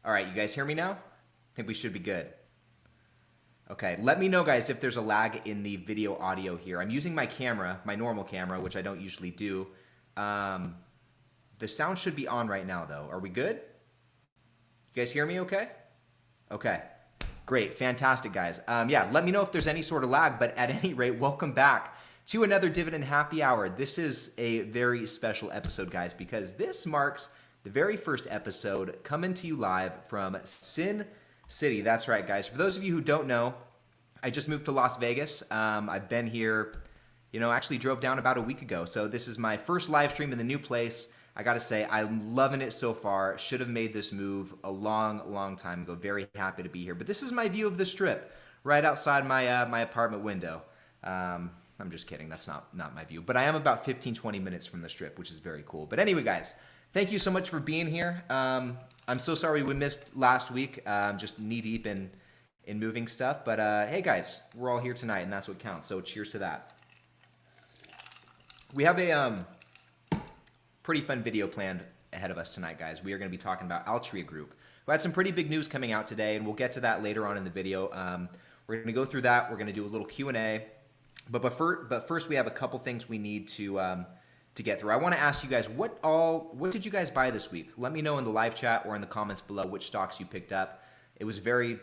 All right, you guys hear me now? I think we should be good. Okay, let me know, guys, if there's a lag in the video audio here. I'm using my camera, my normal camera, which I don't usually do. The sound should be on right now, though. Are we good? You guys hear me okay? Okay, great, fantastic, guys. Yeah, let me know if there's any sort of lag, but at any rate, welcome back to another Dividend Happy Hour. This is a very special episode, guys, because this marks the very first episode coming to you live from Sin City. That's right, guys. For those of you who don't know, I just moved to Las Vegas. I've been here, actually drove down about a week ago. So this is my first live stream in the new place. I gotta say, I'm loving it so far. Should have made this move a long time ago. Very happy to be here. But this is my view of the Strip, right outside my apartment window. I'm just kidding. That's not my view. But I am about 15-20 minutes from the Strip, which is very cool. But anyway, guys, thank you so much for being here. I'm so sorry we missed last week. Just knee-deep in moving stuff. But hey, guys, we're all here tonight, and that's what counts. So cheers to that. We have a pretty fun video planned ahead of us tonight, guys. We are going to be talking about Altria Group, who had some pretty big news coming out today, and we'll get to that later on in the video. We're going to go through that. We're going to do a little Q&A. But first, we have a couple things we need to get through. I want to ask you guys, what did you guys buy this week? Let me know in the live chat or in the comments below which stocks you picked up. It was very,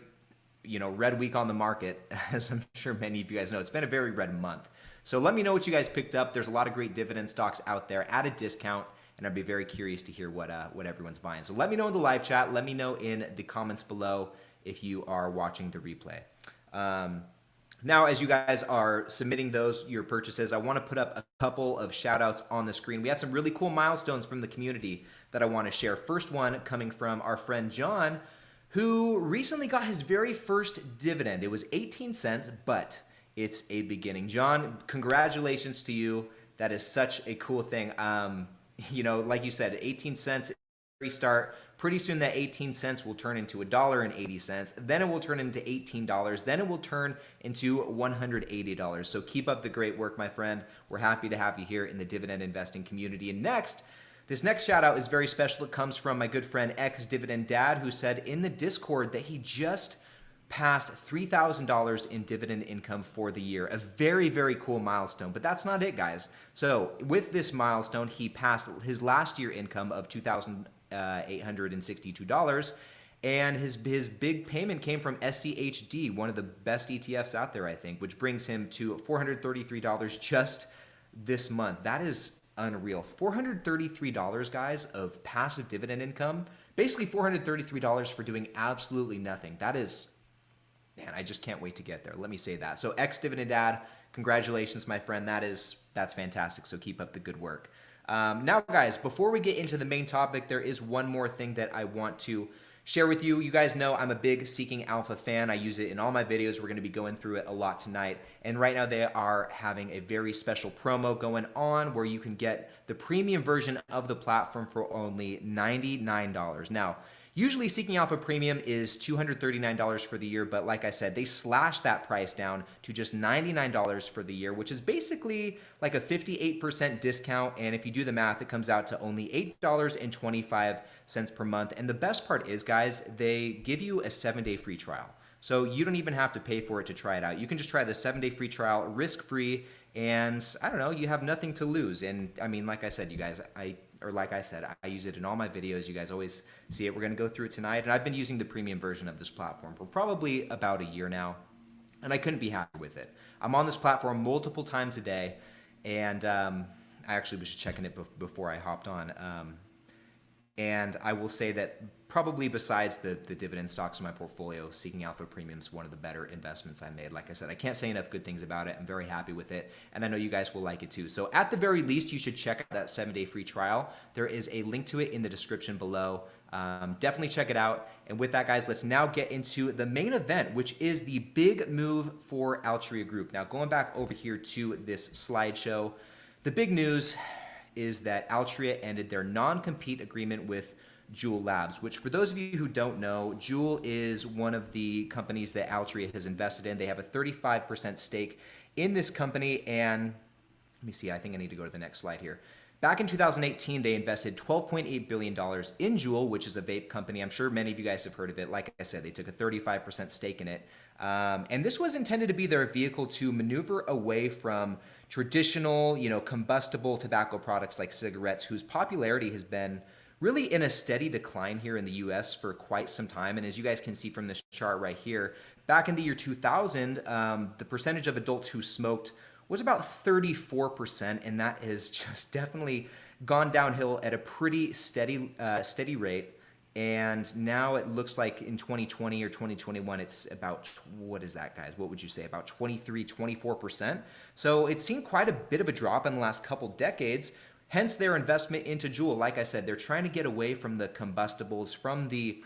red week on the market, as I'm sure many of you guys know. It's been a very red month. So let me know what you guys picked up. There's a lot of great dividend stocks out there at a discount, and I'd be very curious to hear what everyone's buying. So let me know in the live chat. Let me know in the comments below if you are watching the replay. Now, as you guys are submitting your purchases, I want to put up a couple of shout outs on the screen. We had some really cool milestones from the community that I want to share. First one coming from our friend John, who recently got his very first dividend. It was 18 cents, but it's a beginning. John, congratulations to you. That is such a cool thing. Like you said, 18 cents restart. Pretty soon that 18 cents will turn into $1.80. Then it will turn into $18. Then it will turn into $180. So keep up the great work, my friend. We're happy to have you here in the dividend investing community. And this next shout out is very special. It comes from my good friend Dividend Dad, who said in the Discord that he just passed $3,000 in dividend income for the year. A very, very cool milestone. But that's not it, guys. So with this milestone, he passed his last year income of $2,862, and his big payment came from SCHD, one of the best ETFs out there, I think, which brings him to $433 just this month. That is unreal. $433, guys, of passive dividend income. Basically $433 for doing absolutely nothing. That is, man, I just can't wait to get there. Let me say that. So Dividend Dad, congratulations, my friend. That's fantastic. So keep up the good work. Now, guys, before we get into the main topic, there is one more thing that I want to share with you. You guys know I'm a big Seeking Alpha fan. I use it in all my videos. We're going to be going through it a lot tonight. And right now they are having a very special promo going on where you can get the premium version of the platform for only $99. Now, usually Seeking Alpha Premium is $239 for the year, but like I said, they slashed that price down to just $99 for the year, which is basically like a 58% discount. And if you do the math, it comes out to only $8.25 per month. And the best part is, guys, they give you a 7-day free trial. So you don't even have to pay for it to try it out. You can just try the 7-day free trial risk-free, and I don't know, you have nothing to lose. And I mean, like I said, you guys, I use it in all my videos. You guys always see it. We're going to go through it tonight. And I've been using the premium version of this platform for probably about a year now, and I couldn't be happy with it. I'm on this platform multiple times a day, and I actually was checking it before I hopped on. And I will say that probably besides the dividend stocks in my portfolio, Seeking Alpha Premium is one of the better investments I made. Like I said, I can't say enough good things about it. I'm very happy with it, and I know you guys will like it too. So at the very least, you should check out that 7-day free trial. There is a link to it in the description below. Definitely check it out. And with that, guys, let's now get into the main event, which is the big move for Altria Group. Now, going back over here to this slideshow, the big news is that Altria ended their non-compete agreement with JUUL Labs, which for those of you who don't know, JUUL is one of the companies that Altria has invested in. They have a 35% stake in this company, and let me see, I think I need to go to the next slide here. Back in 2018, they invested $12.8 billion in JUUL, which is a vape company. I'm sure many of you guys have heard of it. Like I said, they took a 35% stake in it. And this was intended to be their vehicle to maneuver away from traditional, combustible tobacco products like cigarettes, whose popularity has been really in a steady decline here in the US for quite some time. And as you guys can see from this chart right here, back in the year 2000, the percentage of adults who smoked was about 34%, and that has just definitely gone downhill at a pretty steady rate. And now it looks like in 2020 or 2021, it's about, what is that, guys? What would you say? About 23, 24%. So it's seen quite a bit of a drop in the last couple decades. Hence their investment into JUUL. Like I said, they're trying to get away from the combustibles, from the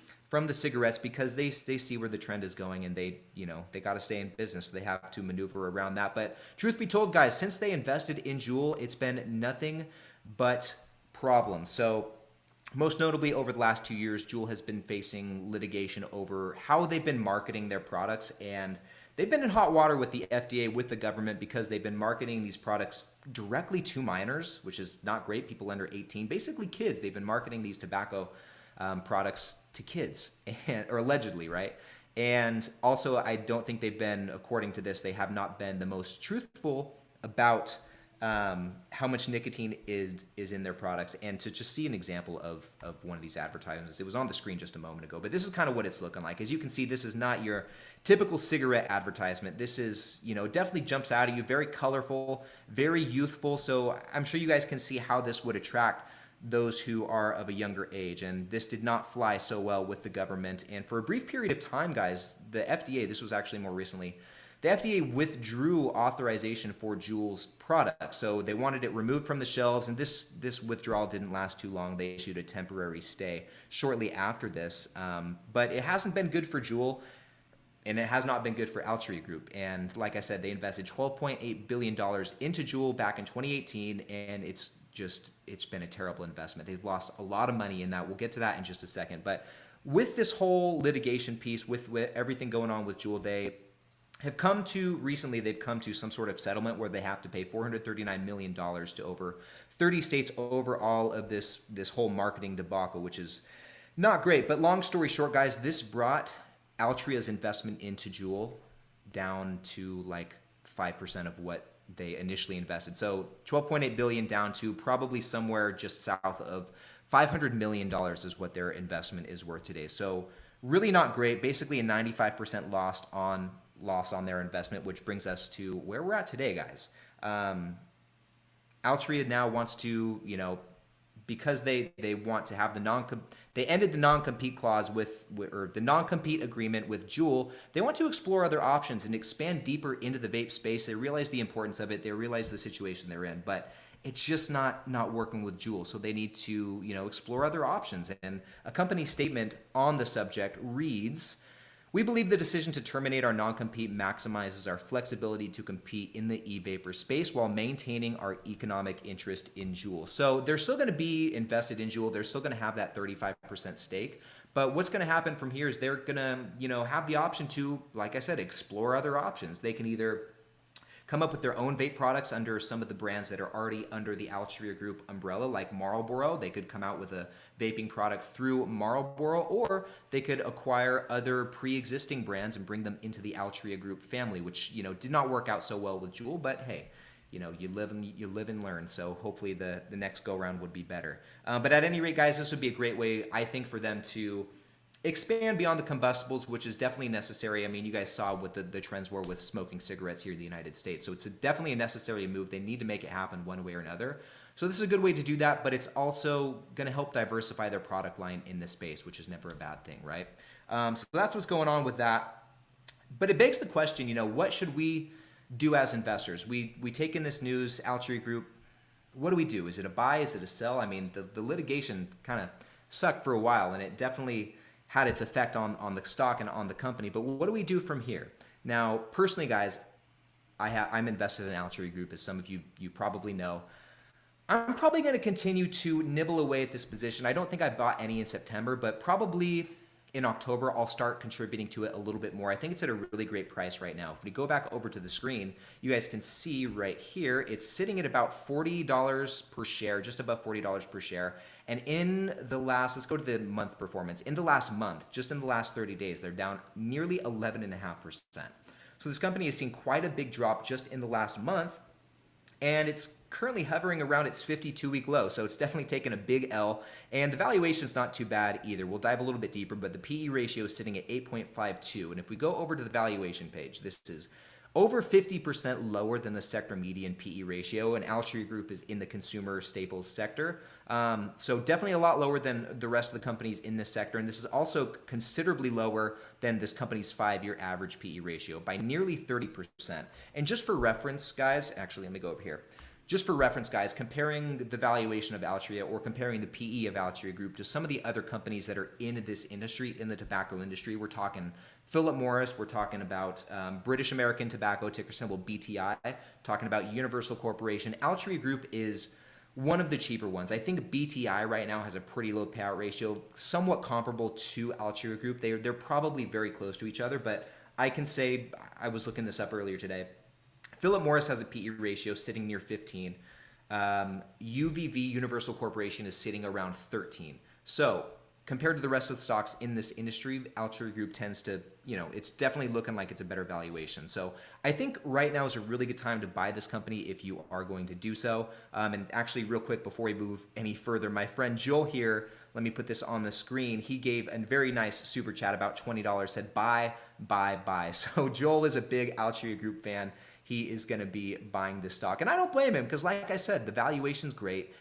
cigarettes, because they see where the trend is going, and they got to stay in business. So they have to maneuver around that. But truth be told, guys, since they invested in JUUL, it's been nothing but problems. So most notably, over the last 2 years, JUUL has been facing litigation over how they've been marketing their products, and they've been in hot water with the FDA, with the government, because they've been marketing these products directly to minors, which is not great, people under 18, basically kids. They've been marketing these tobacco products to kids, or allegedly, right? And also, I don't think they've been, according to this, they have not been the most truthful about how much nicotine is in their products. And to just see an example of one of these advertisements, it was on the screen just a moment ago, but this is kind of what it's looking like. As you can see, this is not your typical cigarette advertisement. This is, definitely jumps out at you, very colorful, very youthful. So I'm sure you guys can see how this would attract those who are of a younger age. And this did not fly so well with the government. And for a brief period of time, guys, the FDA, this was actually more recently, the FDA withdrew authorization for JUUL's product. So they wanted it removed from the shelves, and this withdrawal didn't last too long. They issued a temporary stay shortly after this. But it hasn't been good for JUUL, and it has not been good for Altria Group. And like I said, they invested $12.8 billion into JUUL back in 2018, and it's been a terrible investment. They've lost a lot of money in that. We'll get to that in just a second. But with this whole litigation piece, with everything going on with JUUL, they've come to some sort of settlement where they have to pay $439 million to over 30 states over all of this whole marketing debacle, which is not great. But long story short, guys, this brought Altria's investment into JUUL down to like 5% of what they initially invested. So $12.8 billion down to probably somewhere just south of $500 million is what their investment is worth today. So really not great. Basically a 95% loss on their investment, which brings us to where we're at today, guys. Altria now wants to, because they want to have they ended the non-compete clause or the non-compete agreement with JUUL. They want to explore other options and expand deeper into the vape space. They realize the importance of it. They realize the situation they're in, but it's just not working with JUUL. So they need to, explore other options. And a company statement on the subject reads, "We believe the decision to terminate our non-compete maximizes our flexibility to compete in the e-vapor space while maintaining our economic interest in JUUL." So they're still going to be invested in JUUL. They're still going to have that 35% stake. But what's going to happen from here is they're going to, have the option to, like I said, explore other options. They can either come up with their own vape products under some of the brands that are already under the Altria Group umbrella, like Marlboro. They could come out with a vaping product through Marlboro, or they could acquire other pre-existing brands and bring them into the Altria Group family, which, did not work out so well with JUUL, but hey, you live and learn. So hopefully the next go round would be better. But at any rate, guys, this would be a great way, I think, for them to expand beyond the combustibles, which is definitely necessary. I mean, you guys saw what the trends were with smoking cigarettes here in the United States. So it's definitely a necessary move. They need to make it happen one way or another. So this is a good way to do that, but it's also going to help diversify their product line in this space, which is never a bad thing, right? So that's what's going on with that. But it begs the question, what should we do as investors? We take in this news, Altria Group, what do we do? Is it a buy? Is it a sell? I mean, the litigation kind of sucked for a while, and it definitely had its effect on the stock and on the company. But what do we do from here? Now, personally, guys, I'm invested in Altria Group, as some of you probably know. I'm probably going to continue to nibble away at this position. I don't think I bought any in September, but probably in October, I'll start contributing to it a little bit more. I think it's at a really great price right now. If we go back over to the screen, you guys can see right here, it's sitting at about $40 per share, just above $40 per share. And in the last, let's go to the month performance. In the last month, just in the last 30 days, they're down nearly 11.5%. So this company has seen quite a big drop just in the last month, and it's currently hovering around its 52-week low, so it's definitely taken a big L, and the valuation's not too bad either. We'll dive a little bit deeper, but the PE ratio is sitting at 8.52, and if we go over to the valuation page, this is over 50% lower than the sector median PE ratio, and Altria Group is in the consumer staples sector. So definitely a lot lower than the rest of the companies in this sector, and this is also considerably lower than this company's 5-year average PE ratio by nearly 30%. And just for reference, guys, actually, let me go over here. Just for reference, guys, comparing the valuation of Altria or comparing the PE of Altria Group to some of the other companies that are in this industry, in the tobacco industry, we're talking Philip Morris, we're talking about British American Tobacco, ticker symbol BTI, talking about Universal Corporation. Altria Group is one of the cheaper ones. I think BTI right now has a pretty low payout ratio, somewhat comparable to Altria Group. They're probably very close to each other, but I can say, I was looking this up earlier today, Philip Morris has a PE ratio sitting near 15. UVV, Universal Corporation, is sitting around 13. So compared to the rest of the stocks in this industry, Altria Group tends to, it's definitely looking like it's a better valuation. So I think right now is a really good time to buy this company if you are going to do so. And actually, real quick, before we move any further, my friend JUUL here, let me put this on the screen. He gave a very nice super chat, about $20, said buy, buy, buy. So JUUL is a big Altria Group fan. He is going to be buying this stock. And I don't blame him because, like I said, the valuation's great.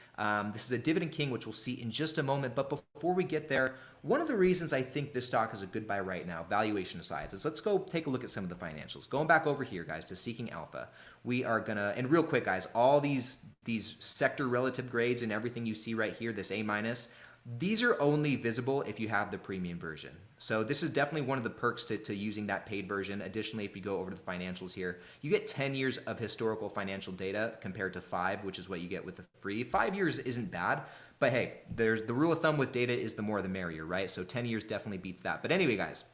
This is a dividend king, which we'll see in just a moment. But before we get there, one of the reasons I think this stock is a good buy right now, valuation aside, is let's go take a look at some of the financials. Going back over here, guys, to Seeking Alpha, we are going to, and real quick, guys, all these sector relative grades and everything you see right here, this A-, these are only visible if you have the premium version. So this is definitely one of the perks to using that paid version. Additionally, if you go over to the financials here, you get 10 years of historical financial data compared to 5, which is what you get with the free. 5 years isn't bad, but hey, there's the rule of thumb with data is the more the merrier, right? So 10 years definitely beats that. But anyway, guys,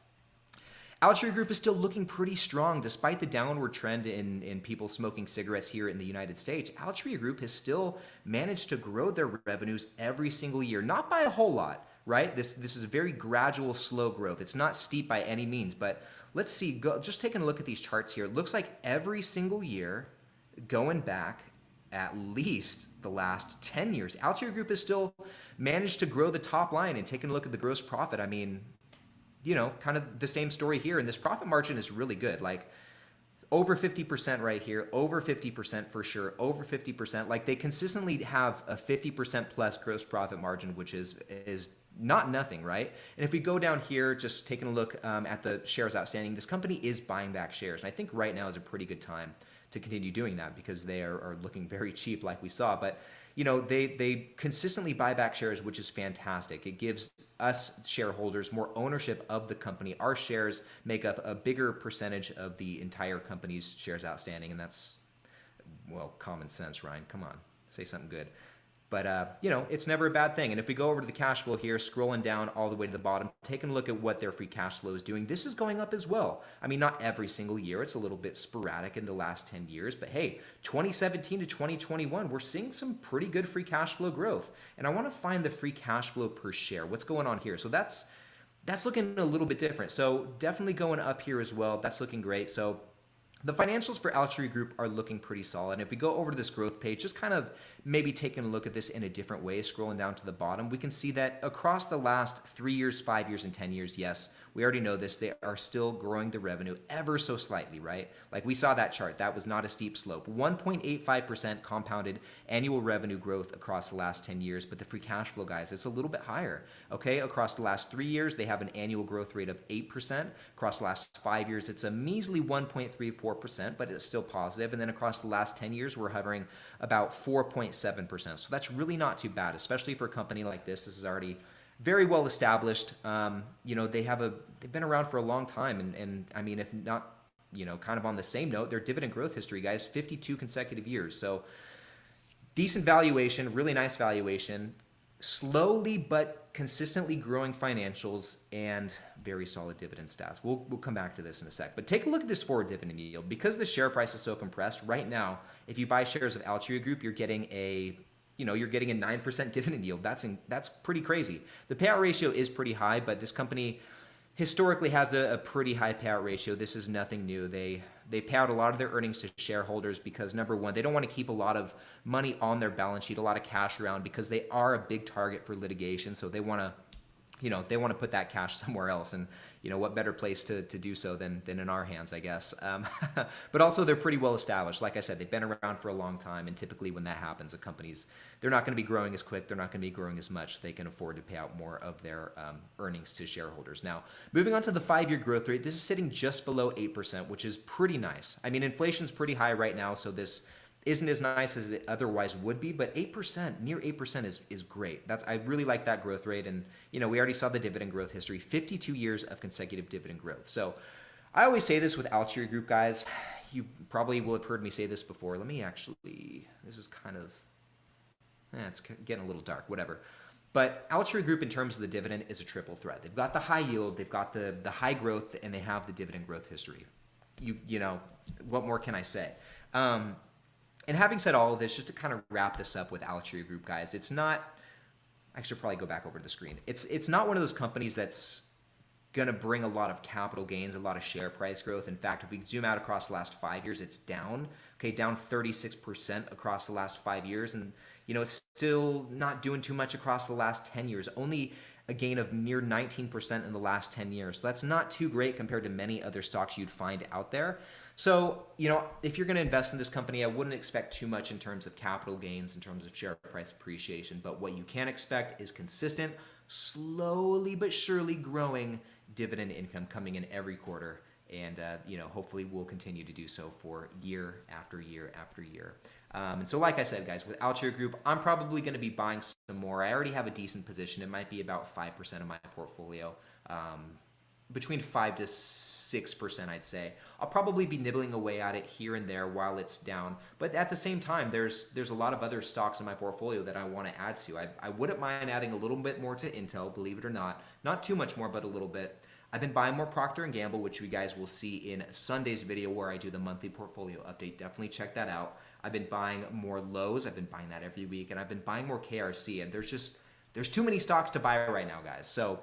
Altria Group is still looking pretty strong despite the downward trend in people smoking cigarettes here in the United States. Altria Group has still managed to grow their revenues every single year, not by a whole lot, right? This is a very gradual, slow growth. It's not steep by any means, but let's see, just taking a look at these charts here, it looks like every single year going back at least the last 10 years, Altria Group has still managed to grow the top line. And taking a look at the gross profit, I mean, kind of the same story here. And this profit margin is really good. Like over 50% right here, over 50% for sure, over 50%. Like they consistently have a 50% plus gross profit margin, which is not nothing, right? And if we go down here, just taking a look at the shares outstanding, this company is buying back shares. And I think right now is a pretty good time to continue doing that because they are looking very cheap like we saw. But they consistently buy back shares, which is fantastic. It gives us shareholders more ownership of the company. Our shares make up a bigger percentage of the entire company's shares outstanding, and that's, well, common sense, Ryan. Come on, say something good. But, it's never a bad thing. And if we go over to the cash flow here, scrolling down all the way to the bottom, taking a look at what their free cash flow is doing, this is going up as well. I mean, not every single year. It's a little bit sporadic in the last 10 years. But, hey, 2017 to 2021, we're seeing some pretty good free cash flow growth. And I want to find the free cash flow per share. What's going on here? So that's looking a little bit different. So definitely going up here as well. That's looking great. So the financials for Altria Group are looking pretty solid. And if we go over to this growth page, just kind of maybe taking a look at this in a different way, scrolling down to the bottom, we can see that across the last 3 years, 5 years, and 10 years, yes, we already know this, they are still growing the revenue ever so slightly, right? Like we saw that chart, that was not a steep slope. 1.85% compounded annual revenue growth across the last 10 years, but the free cash flow, guys, it's a little bit higher, okay? Across the last 3 years, they have an annual growth rate of 8%. Across the last 5 years, it's a measly 1.34%, but it's still positive. And then across the last 10 years, we're hovering about 4.7%. So that's really not too bad, especially for a company like this. This is already very well established. They've been around for a long time. And I mean, if not, kind of on the same note, their dividend growth history, guys, 52 consecutive years. So decent valuation, really nice valuation. slowly but consistently growing financials and very solid dividend stats. We'll come back to this in a sec. But take a look at this forward dividend yield. Because the share price is so compressed right now, if you buy shares of Altria Group, you're getting a 9% dividend yield. That's pretty crazy. The payout ratio is pretty high, but this company historically has a pretty high payout ratio. This is nothing new. They pay out a lot of their earnings to shareholders because, number one, they don't want to keep a lot of money on their balance sheet, a lot of cash around, because they are a big target for litigation. So they want to put that cash somewhere else. And what better place to do so than in our hands, I guess. But also they're pretty well established. Like I said, they've been around for a long time. And typically when that happens, the companies, they're not going to be growing as quick. They're not going to be growing as much. They can afford to pay out more of their earnings to shareholders. Now, moving on to the 5-year growth rate, this is sitting just below 8%, which is pretty nice. I mean, inflation's pretty high right now, so this isn't as nice as it otherwise would be, but 8%, near 8% is great. I really like that growth rate. And, we already saw the dividend growth history, 52 years of consecutive dividend growth. So I always say this with Altria Group, guys. You probably will have heard me say this before. Let me this is kind of, it's getting a little dark, whatever. But Altria Group, in terms of the dividend, is a triple threat. They've got the high yield, they've got the high growth, and they have the dividend growth history. What more can I say? And having said all of this, just to kind of wrap this up with Altria Group, guys, it's not, I should probably go back over to the screen. It's not one of those companies that's going to bring a lot of capital gains, a lot of share price growth. In fact, if we zoom out across the last 5 years, it's down, down 36% across the last 5 years. And, it's still not doing too much across the last 10 years, only a gain of near 19% in the last 10 years. So that's not too great compared to many other stocks you'd find out there. So, if you're going to invest in this company, I wouldn't expect too much in terms of capital gains, in terms of share price appreciation. But what you can expect is consistent, slowly but surely growing dividend income coming in every quarter. And, hopefully we'll continue to do so for year after year after year. And so, like I said, guys, with Altria Group, I'm probably going to be buying some more. I already have a decent position. It might be about 5% of my portfolio. Between 5 to 6%, I'd say. I'll probably be nibbling away at it here and there while it's down. But at the same time, there's a lot of other stocks in my portfolio that I want to add to. I wouldn't mind adding a little bit more to Intel, believe it or not. Not too much more, but a little bit. I've been buying more Procter & Gamble, which you guys will see in Sunday's video where I do the monthly portfolio update. Definitely check that out. I've been buying more Lowe's. I've been buying that every week. And I've been buying more KRC. And there's too many stocks to buy right now, guys. So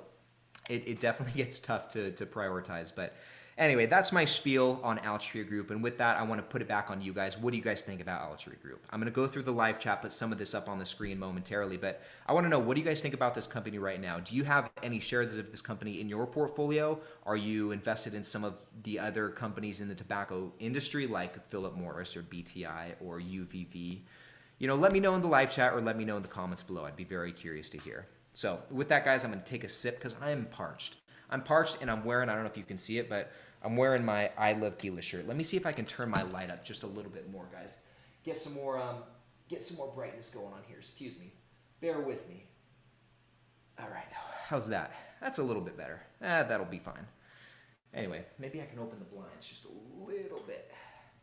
it definitely gets tough to prioritize. But anyway, that's my spiel on Altria Group. And with that, I want to put it back on you guys. What do you guys think about Altria Group? I'm going to go through the live chat, put some of this up on the screen momentarily. But I want to know, what do you guys think about this company right now? Do you have any shares of this company in your portfolio? Are you invested in some of the other companies in the tobacco industry like Philip Morris or BTI or UVV? Let me know in the live chat or let me know in the comments below. I'd be very curious to hear. So with that, guys, I'm going to take a sip because I am parched. I'm parched and I'm wearing, I don't know if you can see it, but I'm wearing my I Love Tequila shirt. Let me see if I can turn my light up just a little bit more, guys. Get some more brightness going on here. Excuse me. Bear with me. All right. How's that? That's a little bit better. That'll be fine. Anyway, maybe I can open the blinds just a little bit.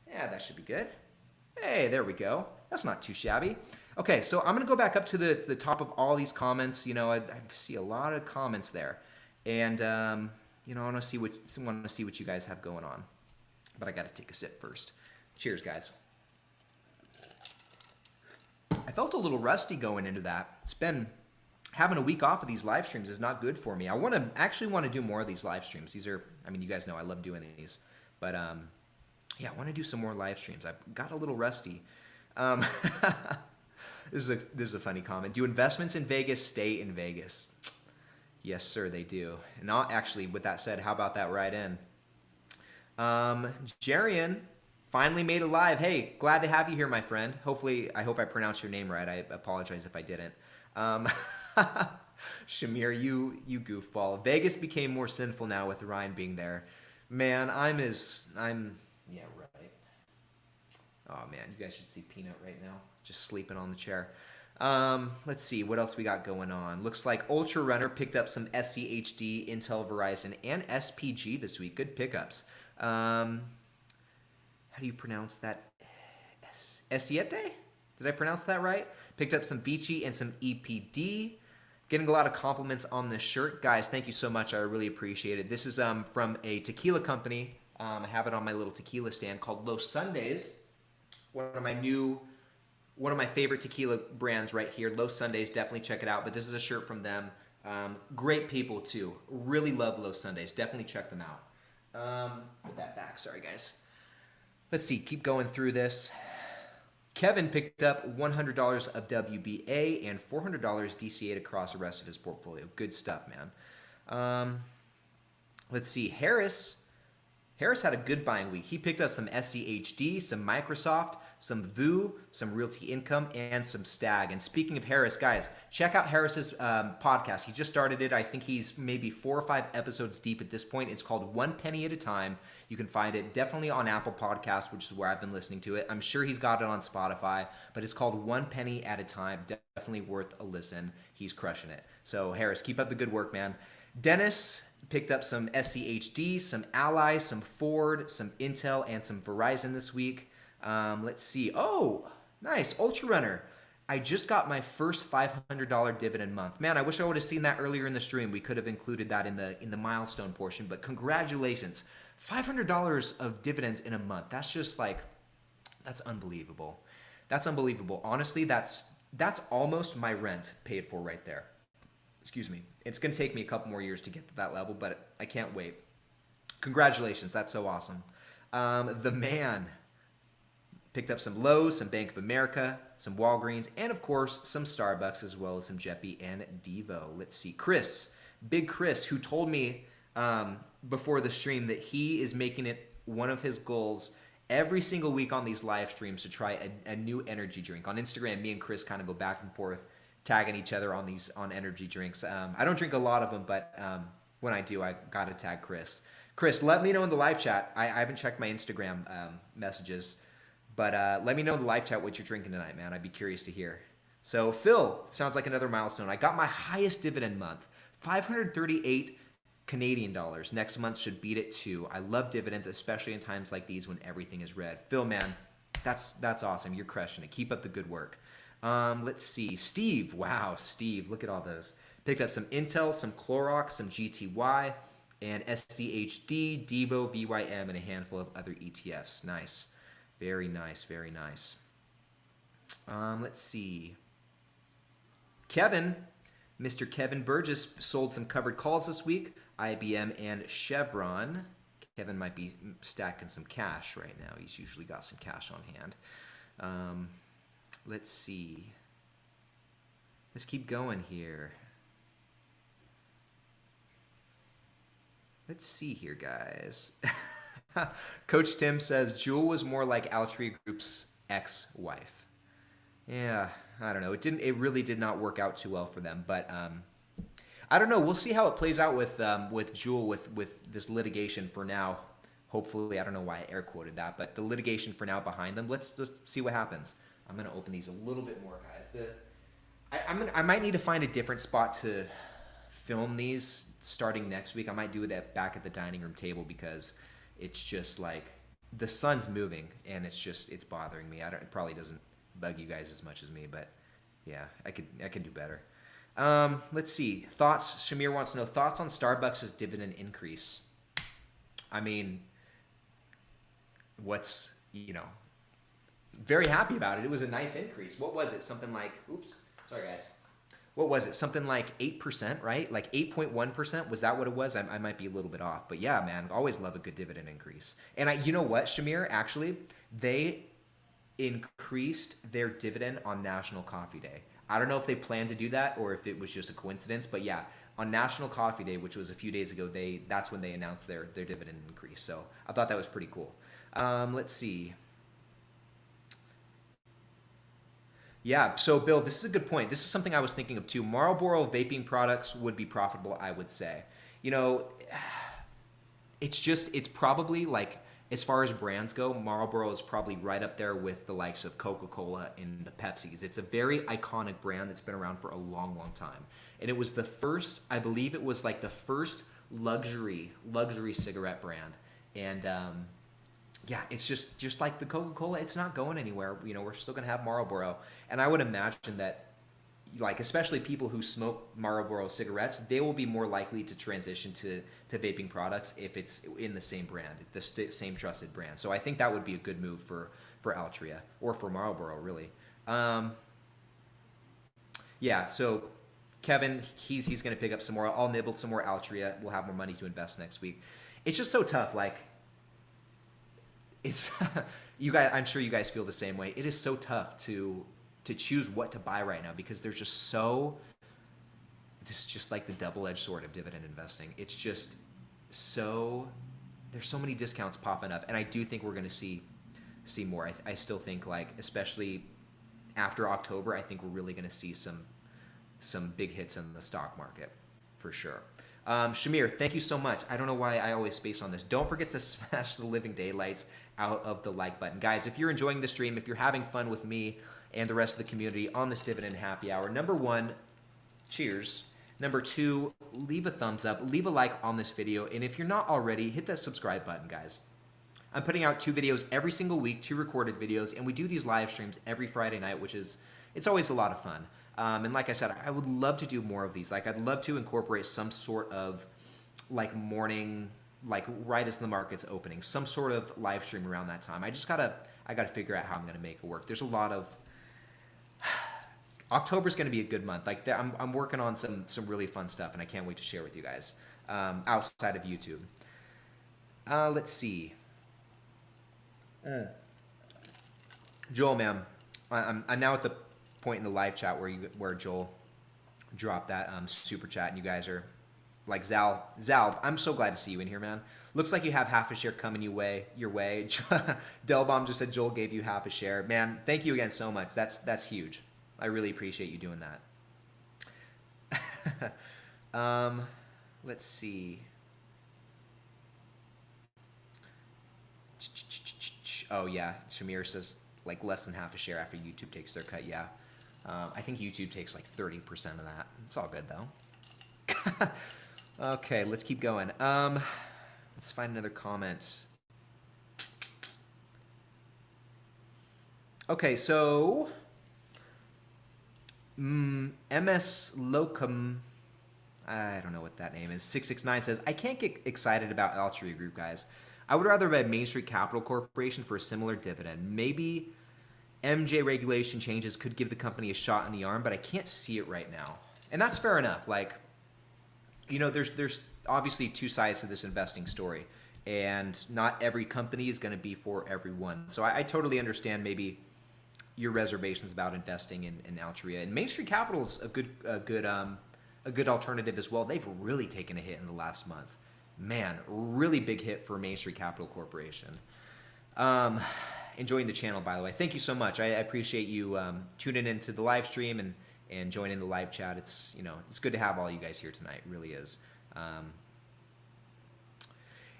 Yeah, that should be good. Hey, there we go. That's not too shabby. Okay, so I'm going to go back up to the top of all these comments. I see a lot of comments there. And, I want to see what you guys have going on. But I got to take a sip first. Cheers, guys. I felt a little rusty going into that. It's been, having a week off of these live streams is not good for me. I actually want to do more of these live streams. These are, you guys know I love doing these. But, yeah, I want to do some more live streams. I got a little rusty. This is a funny comment. Do investments in Vegas stay in Vegas? Yes, sir, they do. And actually, with that said, how about that right in? Jarian finally made it live. Hey, glad to have you here, my friend. I hope I pronounced your name right. I apologize if I didn't. Shamir, you goofball. Vegas became more sinful now with Ryan being there. Man, yeah, right. Oh, man, you guys should see Peanut right now, just sleeping on the chair. Let's see, what else we got going on? Looks like Ultra Runner picked up some SCHD, Intel, Verizon, and SPG this week. Good pickups. How do you pronounce that? Esiete? Did I pronounce that right? Picked up some Vici and some EPD. Getting a lot of compliments on this shirt. Guys, thank you so much. I really appreciate it. This is from a tequila company. I have it on my little tequila stand called Los Sundays. One of my favorite tequila brands right here. Los Sundays, definitely check it out. But this is a shirt from them. Great people too. Really love Los Sundays. Definitely check them out. Put that back. Sorry, guys. Let's see. Keep going through this. Kevin picked up $100 of WBA and $400 DCA'd across the rest of his portfolio. Good stuff, man. Let's see. Harris had a good buying week. He picked up some SCHD, some Microsoft, some VU, some Realty Income, and some Stag. And speaking of Harris, guys, check out Harris's podcast. He just started it. I think he's maybe 4 or 5 episodes deep at this point. It's called One Penny at a Time. You can find it definitely on Apple Podcasts, which is where I've been listening to it. I'm sure he's got it on Spotify, but it's called One Penny at a Time. Definitely worth a listen. He's crushing it. So Harris, keep up the good work, man. Dennis picked up some SCHD, some Ally, some Ford, some Intel, and some Verizon this week. Let's see. Oh, nice. Ultra Runner. I just got my first $500 dividend month. Man, I wish I would have seen that earlier in the stream. We could have included that in the milestone portion, but congratulations. $500 of dividends in a month. That's just like, that's unbelievable. That's unbelievable. Honestly, that's almost my rent paid for right there. Excuse me. It's going to take me a couple more years to get to that level, but I can't wait. Congratulations. That's so awesome. The man picked up some Lowe's, some Bank of America, some Walgreens, and of course, some Starbucks, as well as some Jeppy and Devo. Let's see. Chris, Big Chris, who told me before the stream that he is making it one of his goals every single week on these live streams to try a new energy drink. On Instagram, me and Chris kind of go back and forth, tagging each other on energy drinks. I don't drink a lot of them, but when I do, I gotta tag Chris. Chris, let me know in the live chat. I haven't checked my Instagram messages, but let me know in the live chat what you're drinking tonight, man. I'd be curious to hear. So Phil, sounds like another milestone. I got my highest dividend month, 538 Canadian dollars. Next month should beat it too. I love dividends, especially in times like these when everything is red. Phil, man, that's awesome. You're crushing it. Keep up the good work. Let's see. Steve. Wow, Steve. Look at all those. Picked up some Intel, some Clorox, some GTY, and SCHD, Devo, VYM, and a handful of other ETFs. Nice. Very nice. Very nice. Let's see. Kevin, Mr. Kevin Burgess, sold some covered calls this week, IBM and Chevron. Kevin might be stacking some cash right now. He's usually got some cash on hand. Let's see. Let's keep going here. Let's see here, guys. Coach Tim says JUUL was more like Altria Group's ex-wife. Yeah, I don't know. It really did not work out too well for them, but I don't know. We'll see how it plays out with JUUL with this litigation for now. Hopefully, I don't know why I air quoted that, but the litigation for now behind them. Let's just see what happens. I'm gonna open these a little bit more, guys. I might need to find a different spot to film these starting next week. I might do it back at the dining room table because it's just like the sun's moving and it's bothering me. It probably doesn't bug you guys as much as me, but yeah, I could do better. Let's see. Thoughts. Shamir wants to know thoughts on Starbucks' dividend increase. I mean, very happy about it. It was a nice increase. What was it? Something like, oops, sorry guys. What was it? Something like 8%, right? Like 8.1%. Was that what it was? I might be a little bit off, but yeah, man, always love a good dividend increase. And you know what, Shamir? Actually, they increased their dividend on National Coffee Day. I don't know if they planned to do that or if it was just a coincidence, but yeah, on National Coffee Day, which was a few days ago, that's when they announced their dividend increase. So I thought that was pretty cool. Let's see. Yeah, so Bill, this is a good point. This is something I was thinking of too. Marlboro vaping products would be profitable, I would say. It's probably like, as far as brands go, Marlboro is probably right up there with the likes of Coca-Cola and the Pepsis. It's a very iconic brand that's been around for a long, long time. And it was the first, I believe it was like the first luxury cigarette brand. And yeah, it's just like the Coca-Cola. It's not going anywhere. We're still going to have Marlboro. And I would imagine that, like especially people who smoke Marlboro cigarettes, they will be more likely to transition to vaping products if it's in the same brand, the same trusted brand. So I think that would be a good move for Altria or for Marlboro, really. Yeah, so Kevin, he's going to pick up some more. I'll nibble some more Altria. We'll have more money to invest next week. It's just so tough. Like, it's you guys. I'm sure you guys feel the same way. It is so tough to choose what to buy right now because there's just so. This is just like the double-edged sword of dividend investing. It's just so. There's so many discounts popping up, and I do think we're going to see more. I still think, like, especially after October, I think we're really going to see some big hits in the stock market for sure. Shamir, thank you so much. I don't know why I always space on this. Don't forget to smash the living daylights out of the like button. Guys, if you're enjoying the stream, if you're having fun with me and the rest of the community on this Dividend Happy Hour, number one, cheers. Number two, leave a thumbs up, leave a like on this video. And if you're not already, hit that subscribe button, guys. I'm putting out 2 videos every single week, 2 recorded videos, and we do these live streams every Friday night, it's always a lot of fun. And like I said, I would love to do more of these. Like, I'd love to incorporate some sort of like morning, like right as the market's opening, some sort of live stream around that time. I gotta figure out how I'm gonna make it work. There's a lot of October's gonna be a good month. Like, I'm working on some really fun stuff, and I can't wait to share with you guys outside of YouTube. Let's see. Joel, man, I'm now at the point in the live chat where Joel dropped that super chat, and you guys are like, Zal, I'm so glad to see you in here, man. Looks like you have half a share coming your way. Delbomb just said Joel gave you half a share. Man, thank you again so much. That's huge. I really appreciate you doing that. Let's see. Oh yeah, Shamir says like less than half a share after YouTube takes their cut. Yeah, I think YouTube takes like 30% of that. It's all good though. Okay, let's keep going. Let's find another comment. Okay, so MS Locum, I don't know what that name is, 669 says, I can't get excited about Altria Group, guys. I would rather buy Main Street Capital Corporation for a similar dividend. Maybe MJ regulation changes could give the company a shot in the arm, but I can't see it right now. And that's fair enough. Like, you know, there's obviously 2 sides to this investing story, and not every company is going to be for everyone. So I totally understand maybe your reservations about investing in Altria. And Main Street Capital is a good alternative as well. They've really taken a hit in the last month. Man, really big hit for Main Street Capital Corporation. Enjoying the channel, by the way. Thank you so much. I appreciate you tuning into the live stream and joining the live chat. It's, you know, it's good to have all you guys here tonight. It really is.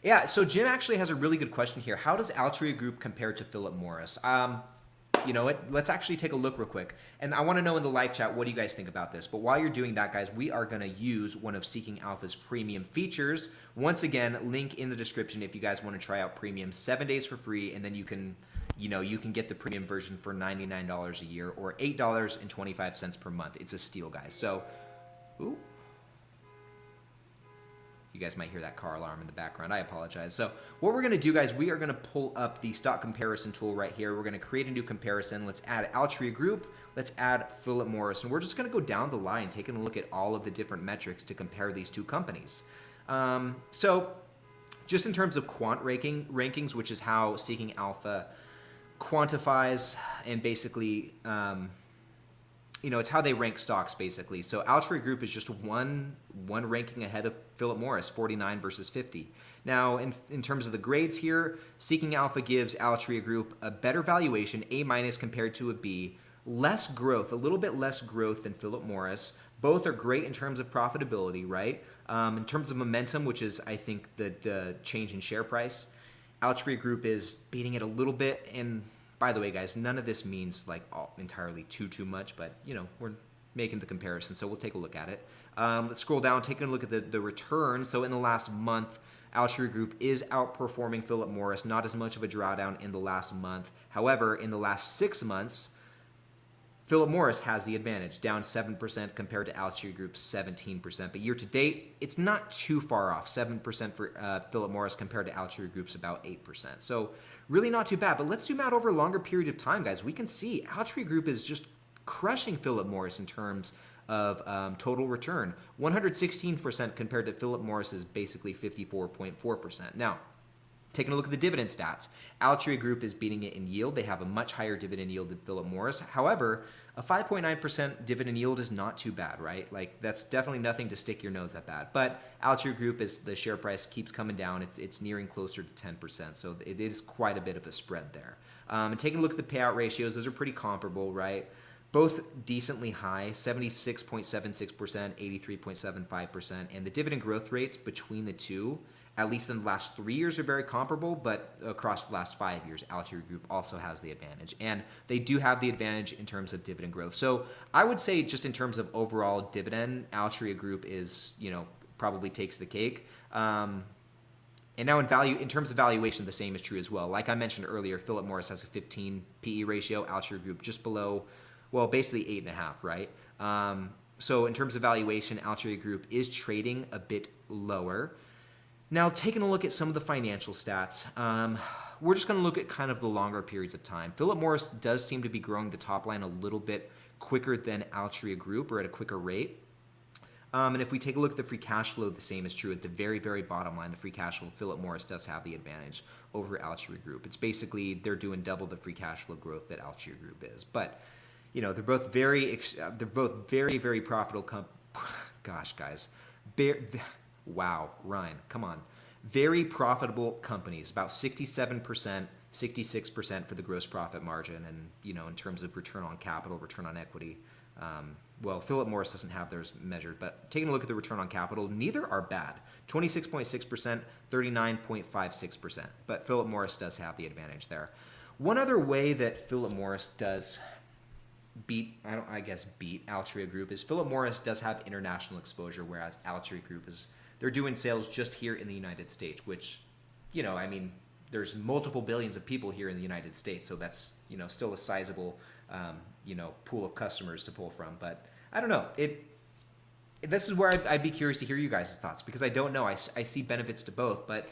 Yeah, so Jim actually has a really good question here. How does Altria Group compare to Philip Morris? You know what? Let's actually take a look real quick. And I want to know in the live chat, what do you guys think about this? But while you're doing that, guys, we are going to use one of Seeking Alpha's premium features. Once again, link in the description if you guys want to try out premium, 7 days for free, and then you can, you know, you can get the premium version for $99 a year or $8.25 per month. It's a steal, guys. So, ooh. You guys might hear that car alarm in the background. I apologize. So what we're going to do, guys, we are going to pull up the stock comparison tool right here. We're going to create a new comparison. Let's add Altria Group. Let's add Philip Morris. And we're just going to go down the line, taking a look at all of the different metrics to compare these 2 companies. So just in terms of quant rankings, which is how Seeking Alpha quantifies and basically you know, it's how they rank stocks, basically. So Altria Group is just one ranking ahead of Philip Morris, 49 versus 50. Now, in terms of the grades here, Seeking Alpha gives Altria Group a better valuation, A- compared to a B, less growth, a little bit less growth than Philip Morris. Both are great in terms of profitability, right? In terms of momentum, which is, I think, the change in share price, Altria Group is beating it a little bit. And by the way, guys, none of this means like entirely too much, but you know, we're making the comparison, so we'll take a look at it. Let's scroll down, taking a look at the returns. So in the last month, Altria Group is outperforming Philip Morris, not as much of a drawdown in the last month. However, in the last 6 months, Philip Morris has the advantage, down 7% compared to Altria Group's 17%. But year to date, it's not too far off, 7% for Philip Morris compared to Altria Group's about 8%. So really not too bad. But let's zoom out over a longer period of time, guys. We can see Altria Group is just crushing Philip Morris in terms of total return. 116% compared to Philip Morris's basically 54.4%. Now, taking a look at the dividend stats, Altria Group is beating it in yield. They have a much higher dividend yield than Philip Morris. However, a 5.9% dividend yield is not too bad, right? Like, that's definitely nothing to stick your nose at that. But Altria Group, as the share price keeps coming down, it's nearing closer to 10%. So it is quite a bit of a spread there. And taking a look at the payout ratios, those are pretty comparable, right? Both decently high, 76.76%, 83.75%. And the dividend growth rates between the two, at least in the last 3 years, are very comparable, but across the last 5 years, Altria Group also has the advantage. And they do have the advantage in terms of dividend growth. So I would say just in terms of overall dividend, Altria Group is, probably takes the cake. And now in terms of valuation, the same is true as well. Like I mentioned earlier, Philip Morris has a 15 PE ratio, Altria Group just below, well, basically 8.5, right? So in terms of valuation, Altria Group is trading a bit lower. Now, taking a look at some of the financial stats, we're just going to look at kind of the longer periods of time. Philip Morris does seem to be growing the top line a little bit quicker than Altria Group, or at a quicker rate. And if we take a look at the free cash flow, the same is true. At the very, very bottom line, the free cash flow, Philip Morris does have the advantage over Altria Group. It's basically they're doing double the free cash flow growth that Altria Group is. But they're both very, very profitable. Gosh, guys. Wow, Ryan, come on. Very profitable companies, about 67%, 66% for the gross profit margin. And, in terms of return on capital, return on equity, well, Philip Morris doesn't have theirs measured, but taking a look at the return on capital, neither are bad. 26.6%, 39.56%. But Philip Morris does have the advantage there. One other way that Philip Morris does beat Altria Group is Philip Morris does have international exposure, whereas Altria Group they're doing sales just here in the United States, which, there's multiple billions of people here in the United States, so that's, still a sizable, pool of customers to pull from. But I don't know. This is where I'd be curious to hear you guys' thoughts, because I don't know. I see benefits to both, but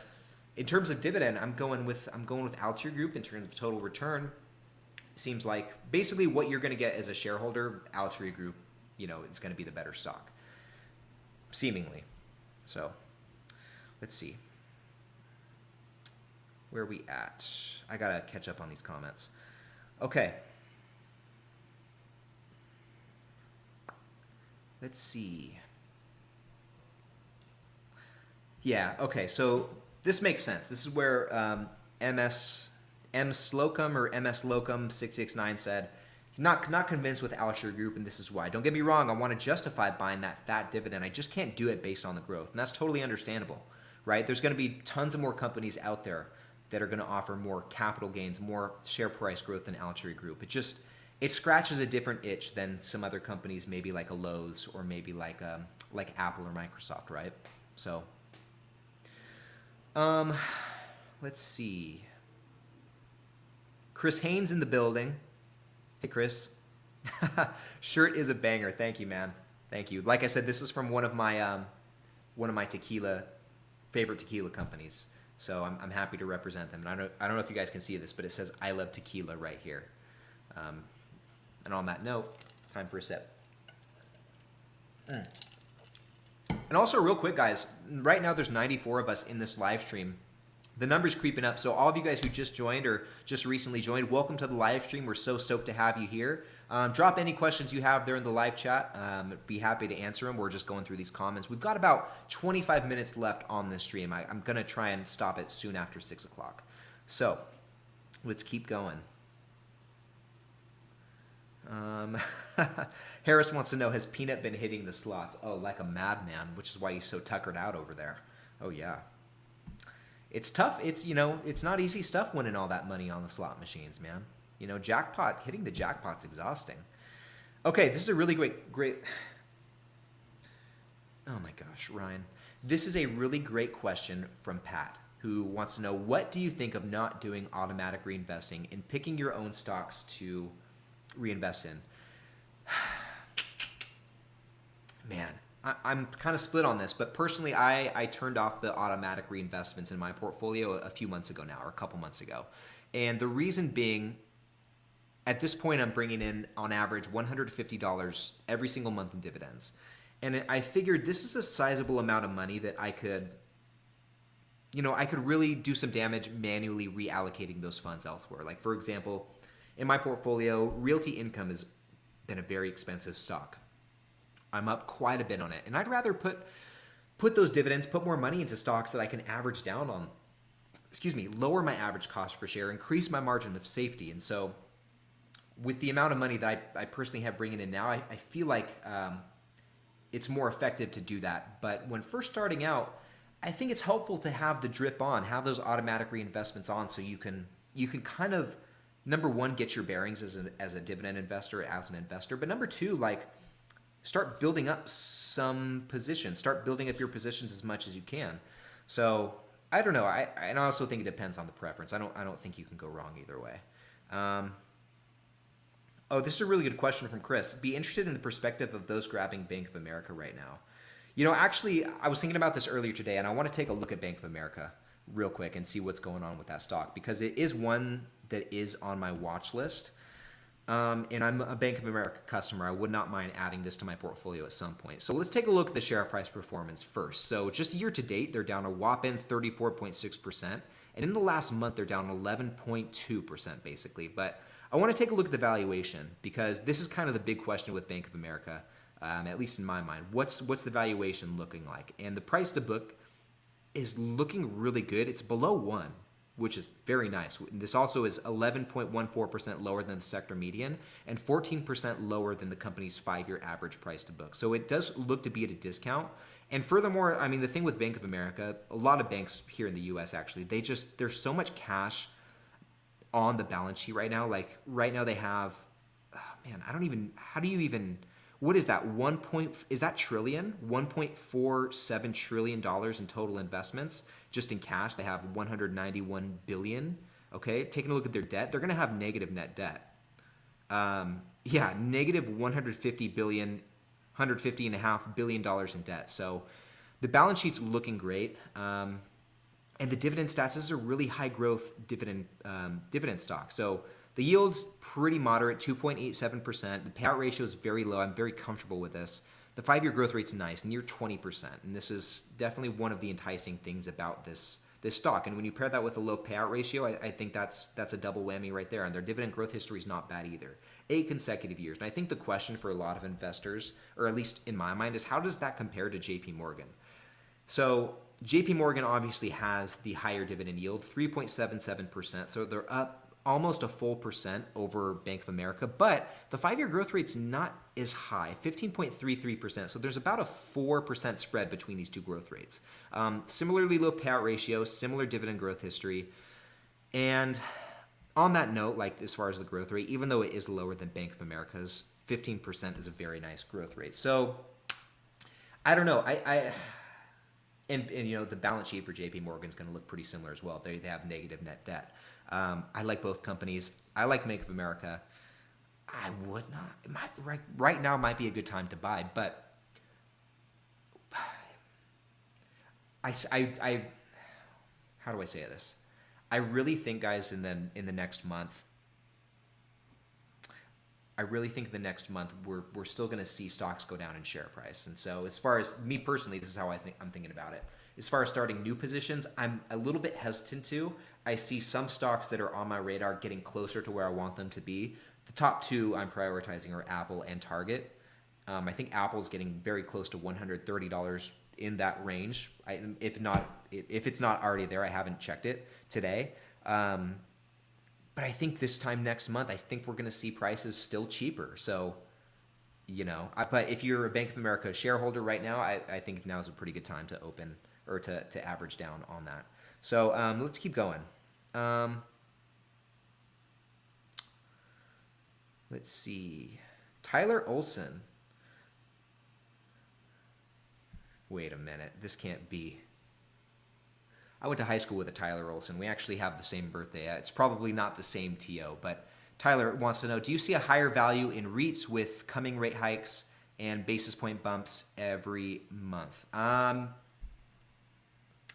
in terms of dividend, I'm going with Altria Group in terms of total return. Seems like basically what you're going to get as a shareholder, Altria Group, it's going to be the better stock, seemingly. So let's see. Where are we at? I got to catch up on these comments. Okay. Let's see. Yeah, okay. So this makes sense. This is where M. Slocum or MS Locum 669 said he's not convinced with Altria Group, and this is why. Don't get me wrong, I want to justify buying that fat dividend. I just can't do it based on the growth, and that's totally understandable, right? There's going to be tons of more companies out there that are going to offer more capital gains, more share price growth than Altria Group. It scratches a different itch than some other companies, maybe like a Lowe's or maybe like Apple or Microsoft, right? So, let's see. Chris Haynes in the building. Hey, Chris. Shirt is a banger. Thank you, man. Thank you. Like I said, this is from one of my favorite tequila companies. So I'm happy to represent them. And I don't know if you guys can see this, but it says "I love tequila" right here. And on that note, time for a sip. And also, real quick, guys, right now there's 94 of us in this live stream. The number's creeping up, so all of you guys who just joined or just recently joined, welcome to the live stream. We're so stoked to have you here. Drop any questions you have there in the live chat. Be happy to answer them. We're just going through these comments. We've got about 25 minutes left on this stream. I'm going to try and stop it soon after 6 o'clock. So let's keep going. Harris wants to know, has Peanut been hitting the slots? Oh, like a madman, which is why he's so tuckered out over there. Oh, yeah. It's tough. It's not easy stuff winning all that money on the slot machines, man. Hitting the jackpot's exhausting. Okay, this is a really great. Oh my gosh, Ryan. This is a really great question from Pat, who wants to know, what do you think of not doing automatic reinvesting and picking your own stocks to reinvest in? Man, I'm kind of split on this, but personally, I turned off the automatic reinvestments in my portfolio a few months ago now, or a couple months ago. And the reason being, at this point, I'm bringing in, on average, $150 every single month in dividends. And I figured this is a sizable amount of money that I could really do some damage manually reallocating those funds elsewhere. Like, for example, in my portfolio, Realty Income has been a very expensive stock. I'm up quite a bit on it. And I'd rather put those dividends, put more money into stocks that I can average down on, lower my average cost per share, increase my margin of safety. And so with the amount of money that I personally have bringing in now, I feel like it's more effective to do that. But when first starting out, I think it's helpful to have the drip on, have those automatic reinvestments on, so you can kind of, number one, get your bearings as a dividend investor, as an investor. But number two, like, start building up some positions. Start building up your positions as much as you can. So I don't know. And I also think it depends on the preference. I don't think you can go wrong either way. Oh, this is a really good question from Chris. Be interested in the perspective of those grabbing Bank of America right now. Actually, I was thinking about this earlier today, and I want to take a look at Bank of America real quick and see what's going on with that stock, because it is one that is on my watch list. And I'm a Bank of America customer. I would not mind adding this to my portfolio at some point. So let's take a look at the share price performance first. So just year to date, they're down a whopping 34.6%. And in the last month, they're down 11.2% basically. But I want to take a look at the valuation, because this is kind of the big question with Bank of America, at least in my mind. What's the valuation looking like? And the price to book is looking really good. It's below 1, which is very nice. This also is 11.14% lower than the sector median and 14% lower than the company's 5-year average price to book. So it does look to be at a discount. And furthermore, I mean, the thing with Bank of America, a lot of banks here in the US actually, there's so much cash on the balance sheet right now. Like right now they have, what is that? Is that trillion? $1.47 trillion in total investments just in cash. They have 191 billion. Okay, taking a look at their debt, they're going to have negative net debt. Negative 150.5 billion dollars in debt. So the balance sheet's looking great. And the dividend stats, this is a really high growth dividend stock. So the yield's pretty moderate, 2.87%. The payout ratio is very low. I'm very comfortable with this. The 5-year growth rate's nice, near 20%. And this is definitely one of the enticing things about this stock. And when you pair that with a low payout ratio, I think that's a double whammy right there. And their dividend growth history is not bad either. 8 consecutive years. And I think the question for a lot of investors, or at least in my mind, is how does that compare to JP Morgan? So JP Morgan obviously has the higher dividend yield, 3.77%. So they're up almost a full percent over Bank of America, but the 5-year growth rate's not as high, 15.33%. So there's about a 4% spread between these two growth rates. Similarly low payout ratio, similar dividend growth history. And on that note, like as far as the growth rate, even though it is lower than Bank of America's, 15% is a very nice growth rate. So I don't know. And the balance sheet for JP Morgan is going to look pretty similar as well. They have negative net debt. I like both companies. I like Bank of America. I would not. Right now might be a good time to buy, but how do I say this? I really think, guys, in the next month, we're still going to see stocks go down in share price. And so as far as me personally, this is how I'm thinking about it. As far as starting new positions, I'm a little bit hesitant to. I see some stocks that are on my radar getting closer to where I want them to be. The top two I'm prioritizing are Apple and Target. I think Apple's getting very close to $130 in that range. If it's not already there, I haven't checked it today. But I think this time next month, I think we're going to see prices still cheaper. So, but if you're a Bank of America shareholder right now, I think now's a pretty good time to open or to average down on that. So let's keep going. Let's see. Tyler Olson. Wait a minute. This can't be. I went to high school with a Tyler Olson. We actually have the same birthday. It's probably not the same TO, but Tyler wants to know, do you see a higher value in REITs with coming rate hikes and basis point bumps every month? I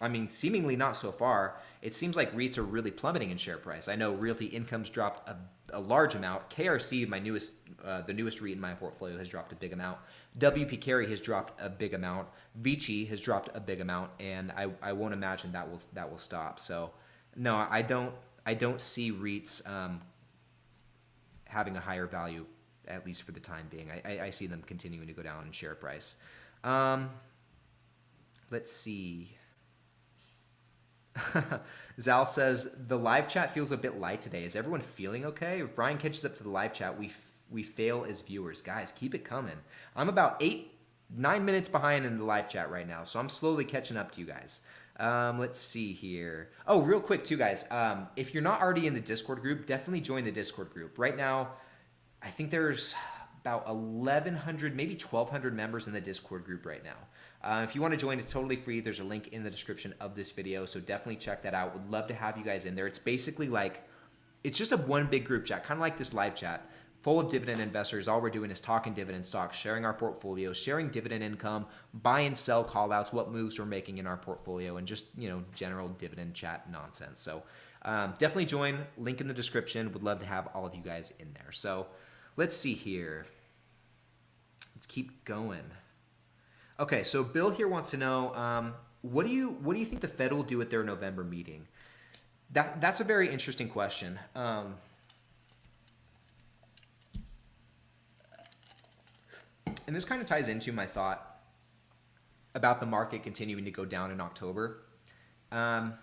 mean, seemingly not so far. It seems like REITs are really plummeting in share price. I know Realty Income's dropped a large amount. KRC, the newest REIT in my portfolio, has dropped a big amount. WP Carey has dropped a big amount. Vici has dropped a big amount, and I won't imagine that will stop. So, no, I don't see REITs having a higher value, at least for the time being. I see them continuing to go down in share price. Let's see. Zal says, the live chat feels a bit light today. Is everyone feeling okay? If Brian catches up to the live chat, we fail as viewers. Guys, keep it coming. I'm about 9 minutes behind in the live chat right now, so I'm slowly catching up to you guys. Let's see here. Oh, real quick too, guys. If you're not already in the Discord group, definitely join the Discord group. Right now, I think there's about 1,100, maybe 1,200 members in the Discord group right now. If you want to join, it's totally free. There's a link in the description of this video, so definitely check that out. Would love to have you guys in there. It's basically like, it's just a one big group chat, kind of like this live chat, full of dividend investors. All we're doing is talking dividend stocks, sharing our portfolio, sharing dividend income, buy and sell call outs, what moves we're making in our portfolio, and just, general dividend chat nonsense. So definitely join, link in the description. Would love to have all of you guys in there. So let's see here. Let's keep going. Okay, so Bill here wants to know, what do you think the Fed will do at their November meeting? That's a very interesting question. And this kind of ties into my thought about the market continuing to go down in October. And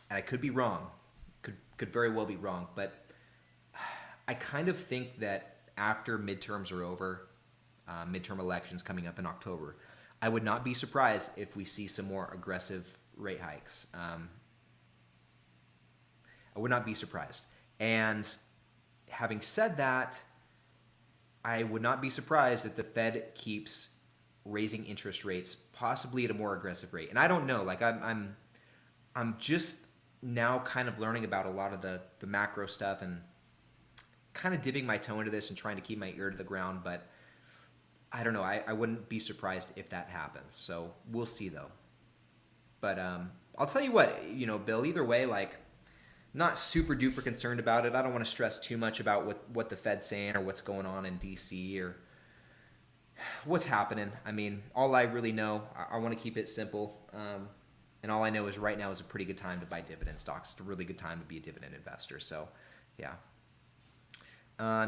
I could be wrong, could very well be wrong, but I kind of think that after midterms are over, midterm elections coming up in October, I would not be surprised if we see some more aggressive rate hikes. I would not be surprised. And having said that, I would not be surprised if the Fed keeps raising interest rates, possibly at a more aggressive rate. And I don't know, like I'm just now kind of learning about a lot of the macro stuff and kind of dipping my toe into this and trying to keep my ear to the ground, but I don't know. I wouldn't be surprised if that happens. So we'll see though. But I'll tell you what, Bill, either way, like, not super duper concerned about it. I don't want to stress too much about what the Fed's saying or what's going on in DC or what's happening. I mean, all I really know, I want to keep it simple. And all I know is right now is a pretty good time to buy dividend stocks. It's a really good time to be a dividend investor. So yeah.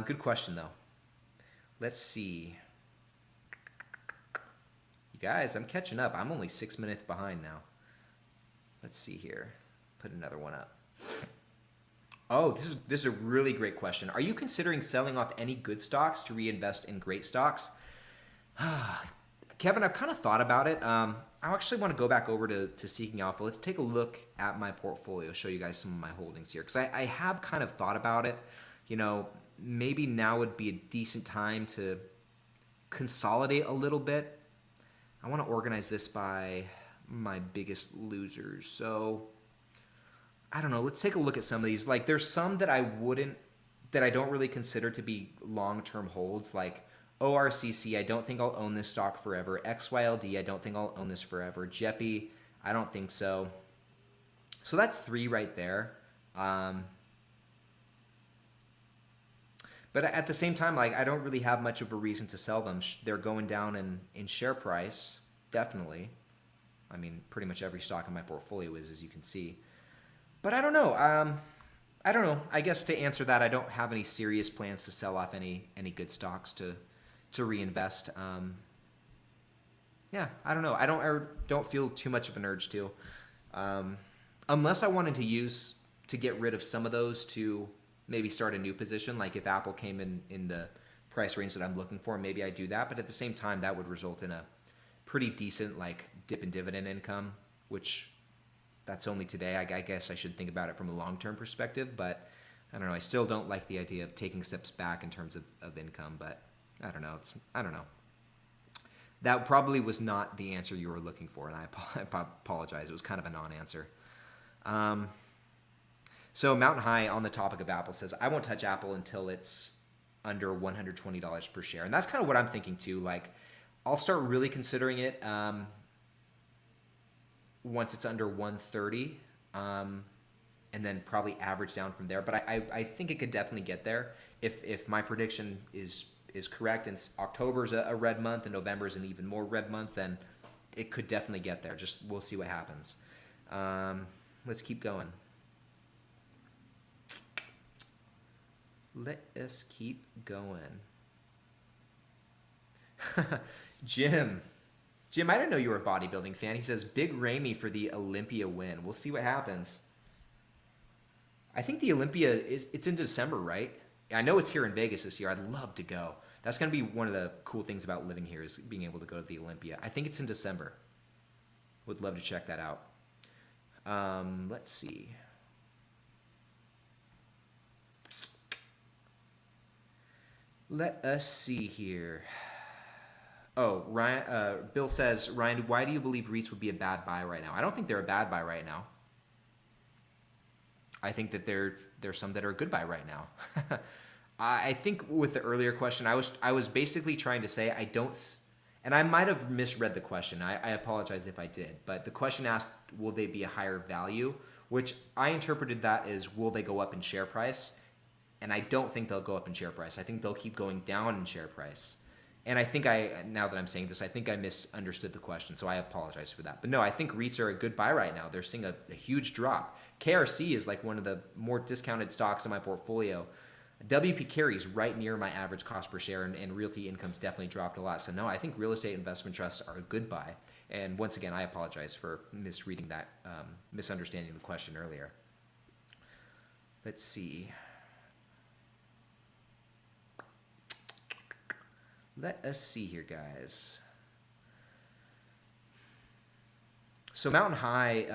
Good question though. Let's see. Guys, I'm catching up. I'm only 6 minutes behind now. Let's see here. Put another one up. Oh, this is a really great question. Are you considering selling off any good stocks to reinvest in great stocks? Kevin, I've kind of thought about it. I actually want to go back over to Seeking Alpha. Let's take a look at my portfolio, show you guys some of my holdings here. Because I have kind of thought about it. Maybe now would be a decent time to consolidate a little bit. I want to organize this by my biggest losers. So I don't know. Let's take a look at some of these. Like, there's some that I don't really consider to be long-term holds. Like ORCC, I don't think I'll own this stock forever. XYLD, I don't think I'll own this forever. JEPI, I don't think so. So that's 3 right there. But at the same time, like, I don't really have much of a reason to sell them. They're going down in share price, definitely. I mean, pretty much every stock in my portfolio is, as you can see. But I don't know. I don't know. I guess to answer that, I don't have any serious plans to sell off any good stocks to reinvest. Yeah, I don't know. I don't feel too much of an urge to, unless I wanted to get rid of some of those to maybe start a new position. Like if Apple came in the price range that I'm looking for, maybe I do that. But at the same time, that would result in a pretty decent like dip in dividend income, which that's only today. I guess I should think about it from a long-term perspective, but I don't know. I still don't like the idea of taking steps back in terms of income, but I don't know. I don't know. That probably was not the answer you were looking for, and I apologize. It was kind of a non-answer. So Mountain High, on the topic of Apple, says, I won't touch Apple until it's under $120 per share. And that's kind of what I'm thinking too. Like, I'll start really considering it once it's under 130, and then probably average down from there. But I think it could definitely get there if my prediction is correct, and October's a red month and November's an even more red month, then it could definitely get there. Just we'll see what happens. Let's keep going. Let us keep going. Jim, I didn't know you were a bodybuilding fan. He says, Big Ramey for the Olympia win. We'll see what happens. I think the Olympia, it's in December, right? I know it's here in Vegas this year. I'd love to go. That's going to be one of the cool things about living here is being able to go to the Olympia. I think it's in December. Would love to check that out. Let's see. Let us see here. Oh, Ryan, Bill says, Ryan, why do you believe Reits would be a bad buy right now? I don't think they're a bad buy right now. I think that there's some that are a good buy right now. I think with the earlier question, I was basically trying to say I don't, and I might have misread the question. I apologize if I did, but the question asked, will they be a higher value? Which I interpreted that as, will they go up in share price? And I don't think they'll go up in share price. I think they'll keep going down in share price. And I think now that I'm saying this, I think I misunderstood the question, so I apologize for that. But no, I think REITs are a good buy right now. They're seeing a huge drop. KRC is like one of the more discounted stocks in my portfolio. WP Carey is right near my average cost per share, and Realty Income's definitely dropped a lot. So no, I think real estate investment trusts are a good buy. And once again, I apologize for misreading that, misunderstanding the question earlier. Let's see. Let us see here, guys. So Mountain High,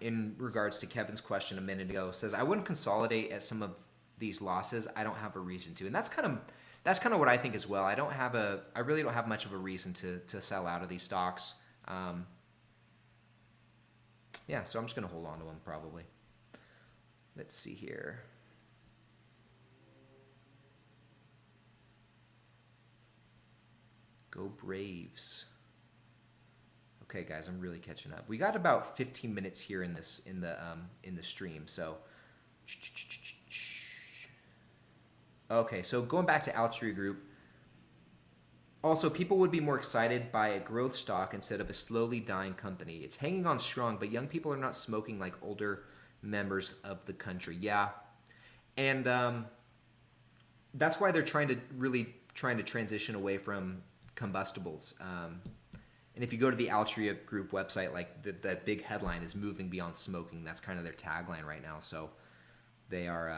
in regards to Kevin's question a minute ago, says, I wouldn't consolidate at some of these losses. I don't have a reason to. And that's kind of what I think as well. I really don't have much of a reason to sell out of these stocks. Yeah, so I'm just going to hold on to them probably. Let's see here. Go Braves. Okay, guys, I'm really catching up. We got about 15 minutes here in the stream. So, okay, so going back to Altria Group. Also, people would be more excited by a growth stock instead of a slowly dying company. It's hanging on strong, but young people are not smoking like older members of the country. Yeah, and that's why they're trying to transition away from combustibles. And if you go to the Altria Group website, like the big headline is moving beyond smoking. That's kind of their tagline right now. So they're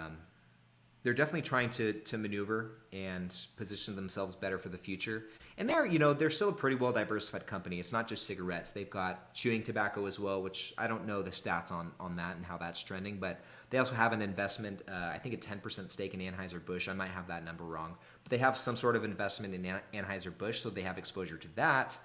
definitely trying to maneuver and position themselves better for the future. And they're still a pretty well diversified company. It's not just cigarettes. They've got chewing tobacco as well, which I don't know the stats on that and how that's trending, but they also have an investment, I think a 10% stake in Anheuser-Busch. I might have that number wrong, but they have some sort of investment in Anheuser-Busch, so they have exposure to that,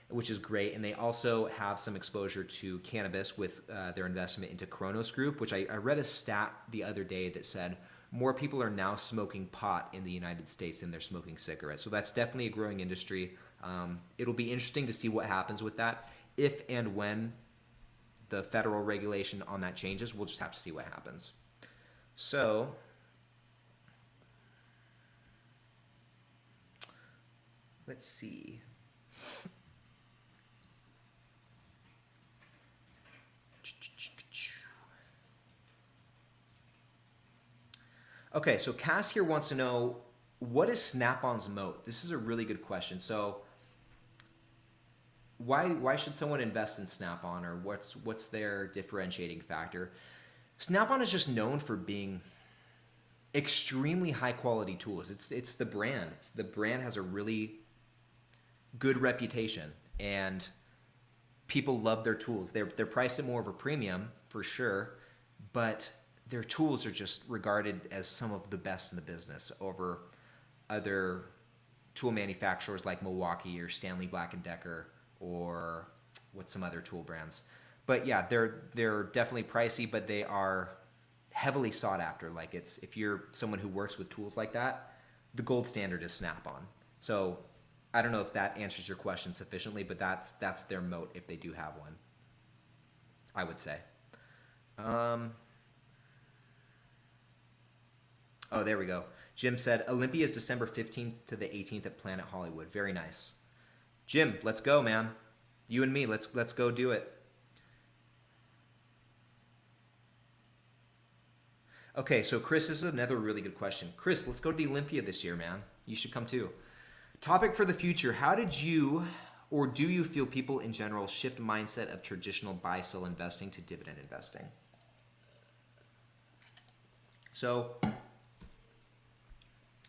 which is great. And they also have some exposure to cannabis with their investment into Kronos Group, which I read a stat the other day that said more people are now smoking pot in the United States than they're smoking cigarettes. So that's definitely a growing industry. It'll be interesting to see what happens with that. If and when the federal regulation on that changes, we'll just have to see what happens. So let's see. Okay, so Cass here wants to know, what is Snap-on's moat? This is a really good question. So why should someone invest in Snap-on, or what's their differentiating factor? Snap-on is just known for being extremely high quality tools. It's the brand. The brand has a really good reputation, and people love their tools. They're priced at more of a premium for sure, but their tools are just regarded as some of the best in the business over other tool manufacturers like Milwaukee or Stanley Black & Decker or what's some other tool brands. But yeah, they're definitely pricey, but they are heavily sought after. Like it's, if you're someone who works with tools like that, the gold standard is Snap-on. So I don't know if that answers your question sufficiently, but that's their moat if they do have one, I would say. Oh, there we go. Jim said Olympia is December 15th to the 18th at Planet Hollywood. Very nice. Jim, let's go, man. You and me, let's go do it. Okay, so Chris, this is another really good question. Chris, let's go to the Olympia this year, man. You should come too. Topic for the future. How did you, or do you feel people in general shift mindset of traditional buy-sell investing to dividend investing? So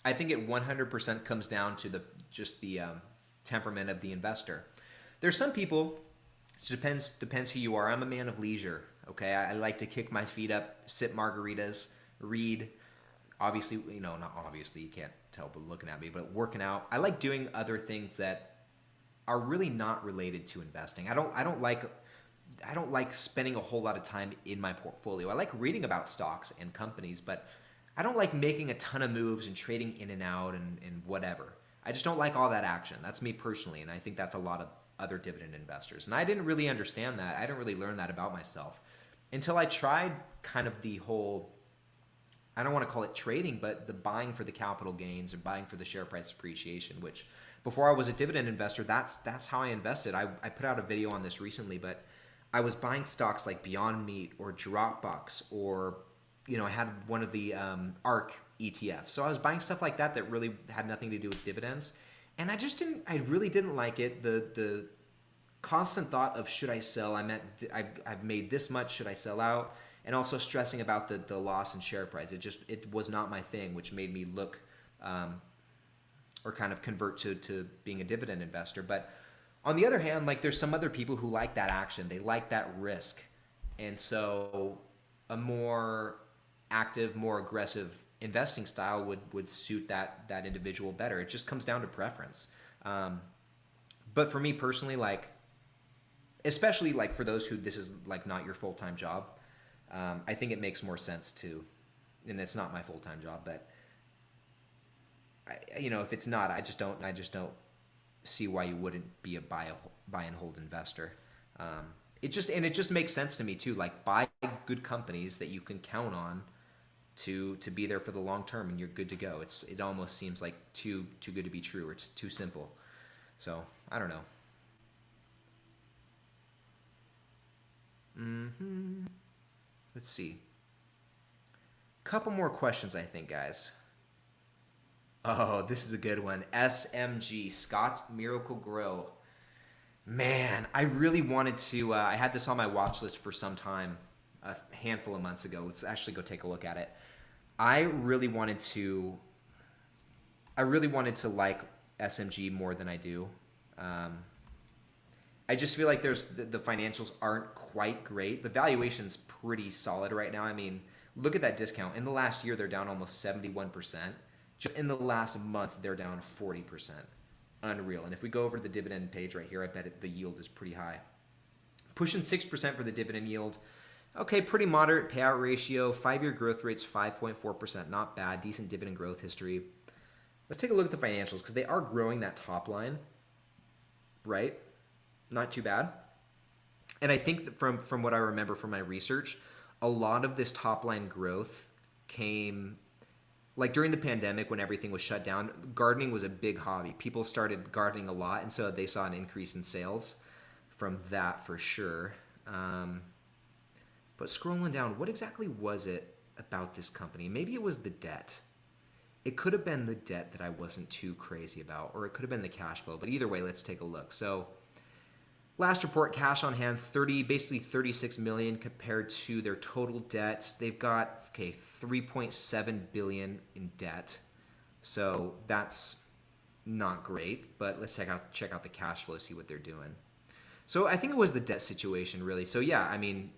I think it 100% comes down to the temperament of the investor. There's some people, it depends who you are. I'm a man of leisure. Okay, I like to kick my feet up, sip margaritas, read. Obviously, not obviously, you can't tell by looking at me, but working out. I like doing other things that are really not related to investing. I don't like spending a whole lot of time in my portfolio. I like reading about stocks and companies, but I don't like making a ton of moves and trading in and out and whatever. I just don't like all that action. That's me personally, and I think that's a lot of other dividend investors. And I didn't really understand that. I didn't really learn that about myself until I tried kind of the whole, I don't want to call it trading, but the buying for the capital gains and buying for the share price appreciation, which before I was a dividend investor, that's how I invested. I put out a video on this recently, but I was buying stocks like Beyond Meat or Dropbox, or I had one of the ARK ETF. So I was buying stuff like that really had nothing to do with dividends. And I really didn't like it. The constant thought of, should I sell? I've made this much, should I sell out? And also stressing about the loss in share price. It was not my thing, which made me look or kind of convert to being a dividend investor. But on the other hand, like there's some other people who like that action. They like that risk. And so a more active, more aggressive investing style would suit that individual better. It just comes down to preference. But for me personally, like, especially like for those who this is like not your full-time job, I think it makes more sense to, and it's not my full-time job, but if it's not, I just don't see why you wouldn't be a buy and hold investor. It just makes sense to me too. Like, buy good companies that you can count on to be there for the long term, and you're good to go. It almost seems like too good to be true, or it's too simple. So I don't know. Let's see. Couple more questions, I think, guys. Oh, this is a good one. SMG, Scott's Miracle Grow. Man, I really wanted to, I had this on my watch list for some time, a handful of months ago. Let's actually go take a look at it. I really wanted to like SMG more than I do. I just feel like the financials aren't quite great. The valuation's pretty solid right now. I mean, look at that discount. In the last year, they're down almost 71%. Just in the last month, they're down 40%. Unreal. And if we go over to the dividend page right here, I bet the yield is pretty high. Pushing 6% for the dividend yield. Okay, pretty moderate payout ratio. 5-year growth rate's 5.4%. Not bad. Decent dividend growth history. Let's take a look at the financials, because they are growing that top line, right? Not too bad. And I think that from what I remember from my research, a lot of this top line growth came, like during the pandemic when everything was shut down, gardening was a big hobby. People started gardening a lot, and so they saw an increase in sales from that for sure. But scrolling down, what exactly was it about this company? Maybe it was the debt. It could have been the debt that I wasn't too crazy about, or it could have been the cash flow. But either way, let's take a look. So last report, cash on hand, basically 36 million compared to their total debt. They've got 3.7 billion in debt. So that's not great, but let's check out the cash flow, see what they're doing. So I think it was the debt situation, really. So yeah, I mean,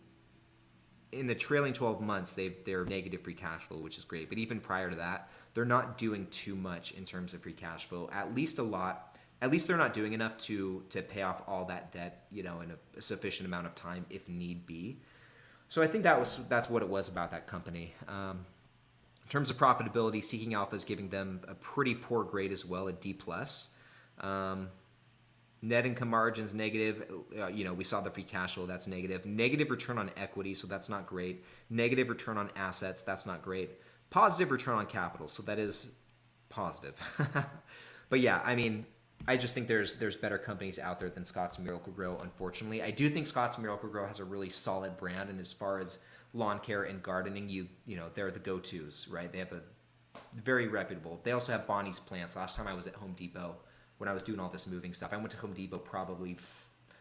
in the trailing 12 months, they're negative free cash flow, which is great. But even prior to that, they're not doing too much in terms of free cash flow. At least they're not doing enough to pay off all that debt, in a sufficient amount of time if need be. So I think that's what it was about that company. In terms of profitability, Seeking Alpha is giving them a pretty poor grade as well, a D plus. Net income margins negative. We saw the free cash flow, that's negative. Negative return on equity, so that's not great. Negative return on assets, that's not great. Positive return on capital, so that is positive. But yeah, I mean, I just think there's better companies out there than Scott's Miracle-Gro, unfortunately. I do think Scott's Miracle-Gro has a really solid brand, and as far as lawn care and gardening, they're the go-tos, right? They have a very reputable. They also have Bonnie's Plants. Last time I was at Home Depot, when I was doing all this moving stuff, I went to Home Depot probably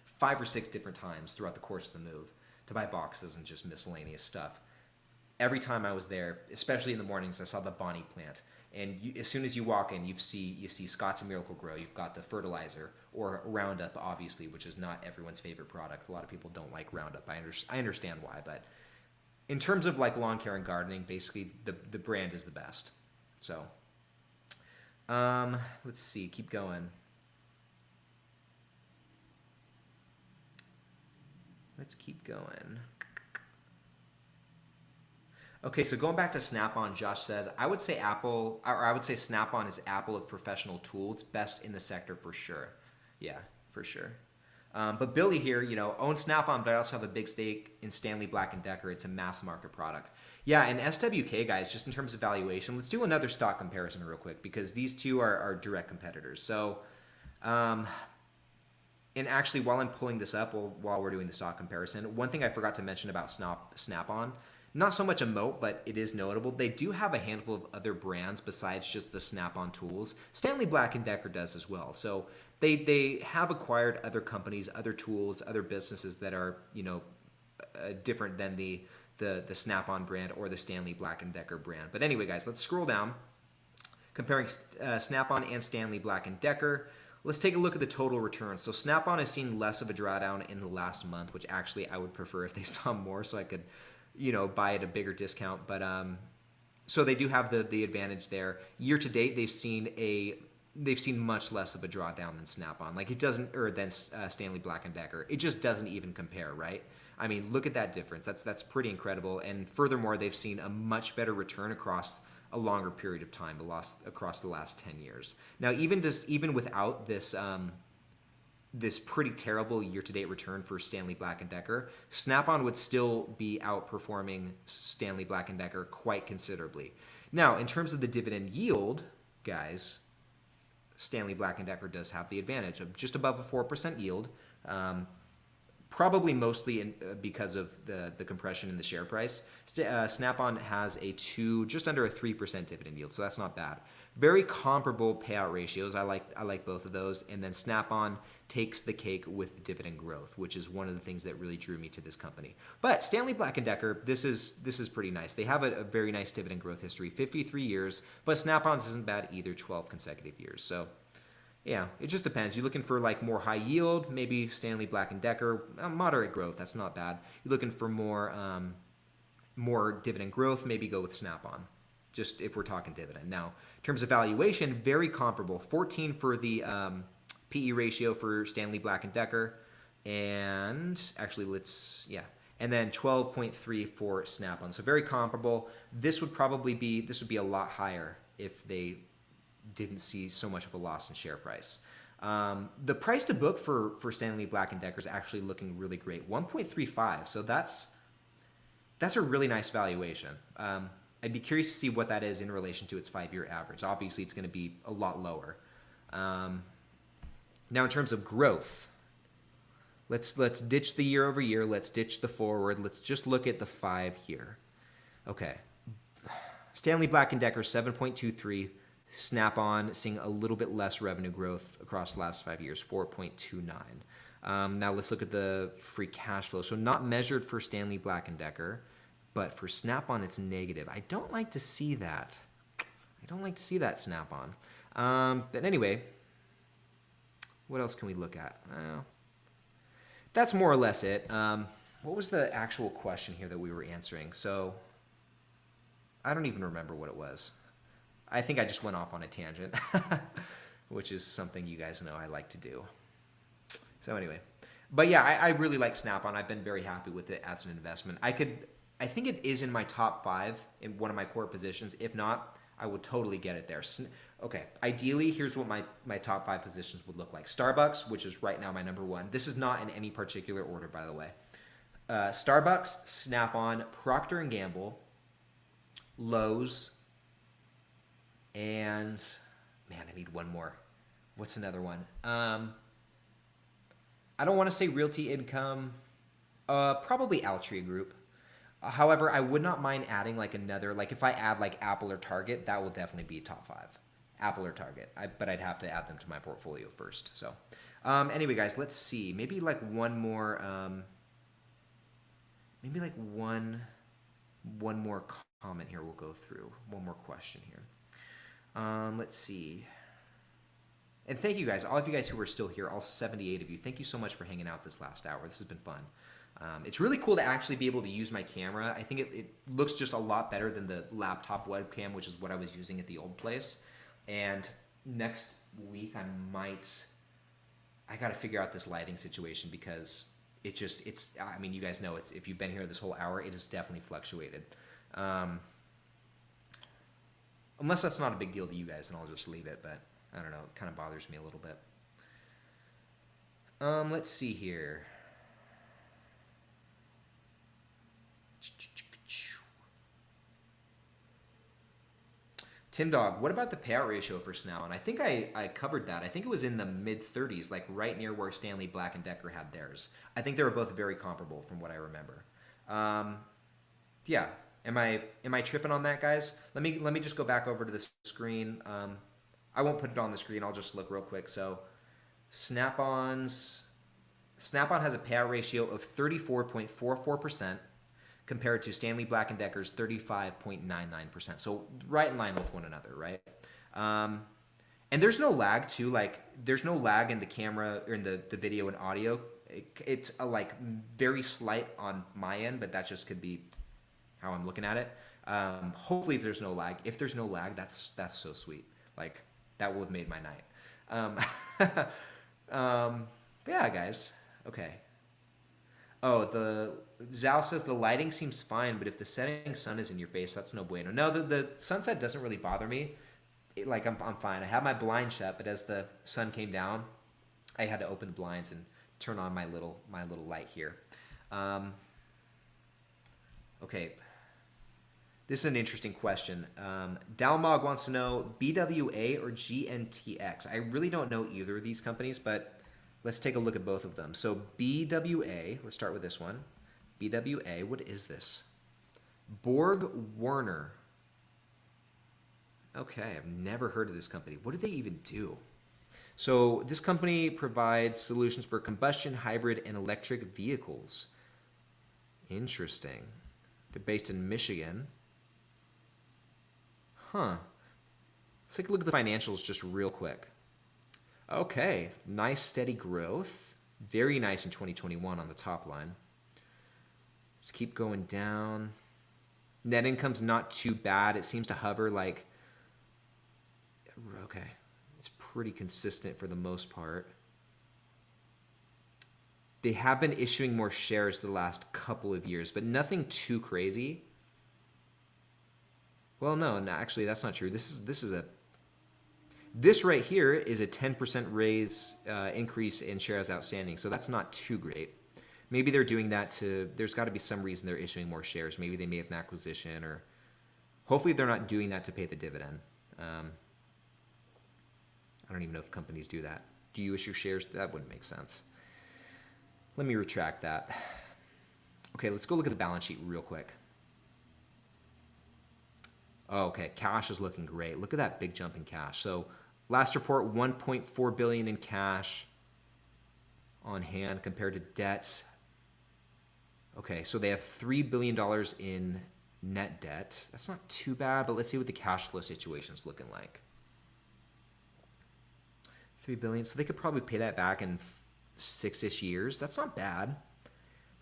5 or 6 different times throughout the course of the move to buy boxes and just miscellaneous stuff. Every time I was there, especially in the mornings, I saw the Bonnie plant. And as soon as you walk in, you see Scott's Miracle-Gro. You've got the fertilizer, or Roundup, obviously, which is not everyone's favorite product. A lot of people don't like Roundup. I understand why, but in terms of like lawn care and gardening, basically the brand is the best. So let's see, keep going. Let's keep going. Okay, so going back to Snap-on, Josh says, I would say Snap-on is Apple of professional tools, best in the sector for sure. Yeah, for sure. But Billy here, owns Snap-on, but I also have a big stake in Stanley Black & Decker. It's a mass market product. Yeah, and SWK, guys, just in terms of valuation, let's do another stock comparison real quick, because these two are direct competitors. So, and actually, while I'm pulling this up, while we're doing the stock comparison, one thing I forgot to mention about Snap-on, not so much a moat, but it is notable. They do have a handful of other brands besides just the Snap-on tools. Stanley Black & Decker does as well. So they have acquired other companies, other tools, other businesses that are, different than the Snap-on brand or the Stanley Black & Decker brand. But anyway, guys, let's scroll down. Comparing Snap-on and Stanley Black & Decker, let's take a look at the total return. So Snap-on has seen less of a drawdown in the last month, which actually I would prefer if they saw more so I could buy at a bigger discount. But so they do have the advantage there. Year to date, they've seen much less of a drawdown than Snap-on. Like it doesn't, or than Stanley Black & Decker. It just doesn't even compare, right? I mean, look at that difference. That's pretty incredible. And furthermore, they've seen a much better return across a longer period of time, across the last 10 years. Now, even without this this pretty terrible year-to-date return for Stanley Black & Decker, Snap-on would still be outperforming Stanley Black & Decker quite considerably. Now, in terms of the dividend yield, guys, Stanley Black & Decker does have the advantage of just above a 4% yield, probably mostly because of the compression in the share price. Snap-on has just under a 3% dividend yield, so that's not bad. Very comparable payout ratios. I like both of those. And then Snap-on takes the cake with the dividend growth, which is one of the things that really drew me to this company. But Stanley Black & Decker, this is pretty nice. They have a very nice dividend growth history, 53 years, but Snap-on's isn't bad either, 12 consecutive years. So yeah, it just depends. You're looking for like more high yield, maybe Stanley Black & Decker. Moderate growth, that's not bad. You're looking for more dividend growth, maybe go with Snap-on, just if we're talking dividend. Now, in terms of valuation, very comparable. 14 for the PE ratio for Stanley Black & Decker, and actually and then 12.3 for Snap-on. So very comparable. This would be a lot higher if they didn't see so much of a loss in share price. The price to book for Stanley Black & Decker is actually looking really great, 1.35. So that's a really nice valuation. I'd be curious to see what that is in relation to its 5-year average. Obviously, it's going to be a lot lower. Now, in terms of growth, let's ditch the year over year. Let's ditch the forward. Let's just look at the 5-year. Okay. Stanley Black & Decker 7.23. Snap-on seeing a little bit less revenue growth across the last 5 years, 4.29. Now let's look at the free cash flow. So not measured for Stanley Black & Decker, but for Snap-on it's negative. I don't like to see that. Snap-on. But anyway, what else can we look at? That's more or less it. What was the actual question here that we were answering? So I don't even remember what it was. I think I just went off on a tangent, which is something you guys know I like to do. So anyway, But yeah, I really like Snap-on. I've been very happy with it as an investment. I think it is in my top 5 in one of my core positions. If not, I would totally get it there. Okay, ideally, here's what my top 5 positions would look like. Starbucks, which is right now my number 1. This is not in any particular order, by the way. Starbucks, Snap-on, Procter & Gamble, Lowe's, and man, I need one more. What's another one? I don't want to say Realty Income. Probably Altria Group. However, I would not mind adding like another, like if I add like Apple or Target, that will definitely be top 5. Apple or Target. But I'd have to add them to my portfolio first. So anyway, guys, let's see. Maybe like one more, maybe like one more comment here we'll go through. One more question here. Let's see. And thank you guys, all of you guys who are still here, all 78 of you. Thank you so much for hanging out this last hour. This has been fun. It's really cool to actually be able to use my camera. I think it looks just a lot better than the laptop webcam, which is what I was using at the old place. And next week I got to figure out this lighting situation because I mean, you guys know, if you've been here this whole hour, it has definitely fluctuated. Unless that's not a big deal to you guys, and I'll just leave it, but I don't know, it kind of bothers me a little bit. Let's see here. Tim Dog, what about the payout ratio for Snell? And I think I covered that. I think it was in the mid-30s, like right near where Stanley Black & Decker had theirs. I think they were both very comparable from what I remember. Yeah, am I tripping on that, guys? Let me just go back over to the screen. I won't put it on the screen. I'll just look real quick. So Snap-on has a payout ratio of 34.44%. compared to Stanley Black & Decker's 35.99%. So right in line with one another, right? And there's no lag too. Like there's no lag in the camera or in the video and audio. It's like very slight on my end, but that just could be how I'm looking at it. Hopefully there's no lag. If there's no lag, that's so sweet. Like that would have made my night. Yeah, guys. Okay. Oh, the Zal says the lighting seems fine, but if the setting sun is in your face, that's no bueno. No, the sunset doesn't really bother me. I'm fine. I have my blind shut, but as the sun came down, I had to open the blinds and turn on my little light here. Okay. This is an interesting question. Dalmog wants to know BWA or Gntx. I really don't know either of these companies, but let's take a look at both of them. So BWA, let's start with this one. BWA, what is this? Borg Warner. Okay, I've never heard of this company. What do they even do? So this company provides solutions for combustion, hybrid, and electric vehicles. Interesting. They're based in Michigan. Huh. Let's take a look at the financials just real quick. Okay, nice steady growth. Very nice in 2021 on the top line. Let's keep going down. Net income's not too bad. It seems to hover like, okay, it's pretty consistent for the most part. They have been issuing more shares the last couple of years, but nothing too crazy. Well, no, actually that's not true. This right here is a 10% raise increase in shares outstanding, so that's not too great. Maybe they're doing that there's got to be some reason they're issuing more shares. Maybe they made an acquisition, or hopefully they're not doing that to pay the dividend. I don't even know if companies do that. Do you issue shares? That wouldn't make sense. Let me retract that. Okay, let's go look at the balance sheet real quick. Oh, okay, cash is looking great. Look at that big jump in cash. So last report, $1.4 billion in cash on hand compared to debt. Okay, so they have $3 billion in net debt. That's not too bad, but let's see what the cash flow situation is looking like. $3 billion, so they could probably pay that back in 6-ish years. That's not bad.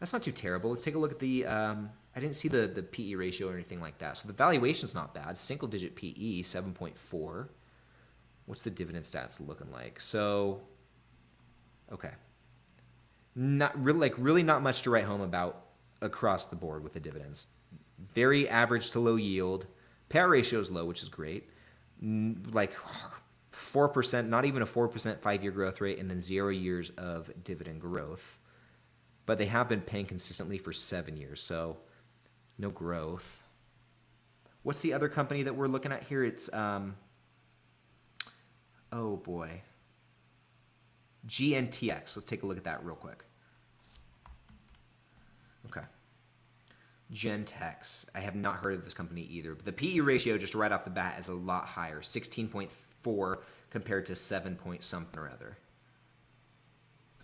That's not too terrible. Let's take a look at the, I didn't see the PE ratio or anything like that. So the valuation's not bad. Single digit PE, 7.4. What's the dividend stats looking like? So, okay. Not really, like really not much to write home about across the board with the dividends. Very average to low yield. Payout ratio is low, which is great. Like 4%, not even a 4% 5-year growth rate, and then 0 years of dividend growth. But they have been paying consistently for 7 years, so no growth. What's the other company that we're looking at here? It's, oh boy, Gntx. Let's take a look at that real quick. Okay. Gentex. I have not heard of this company either. But the PE ratio just right off the bat is a lot higher, 16.4 compared to 7 point something or other.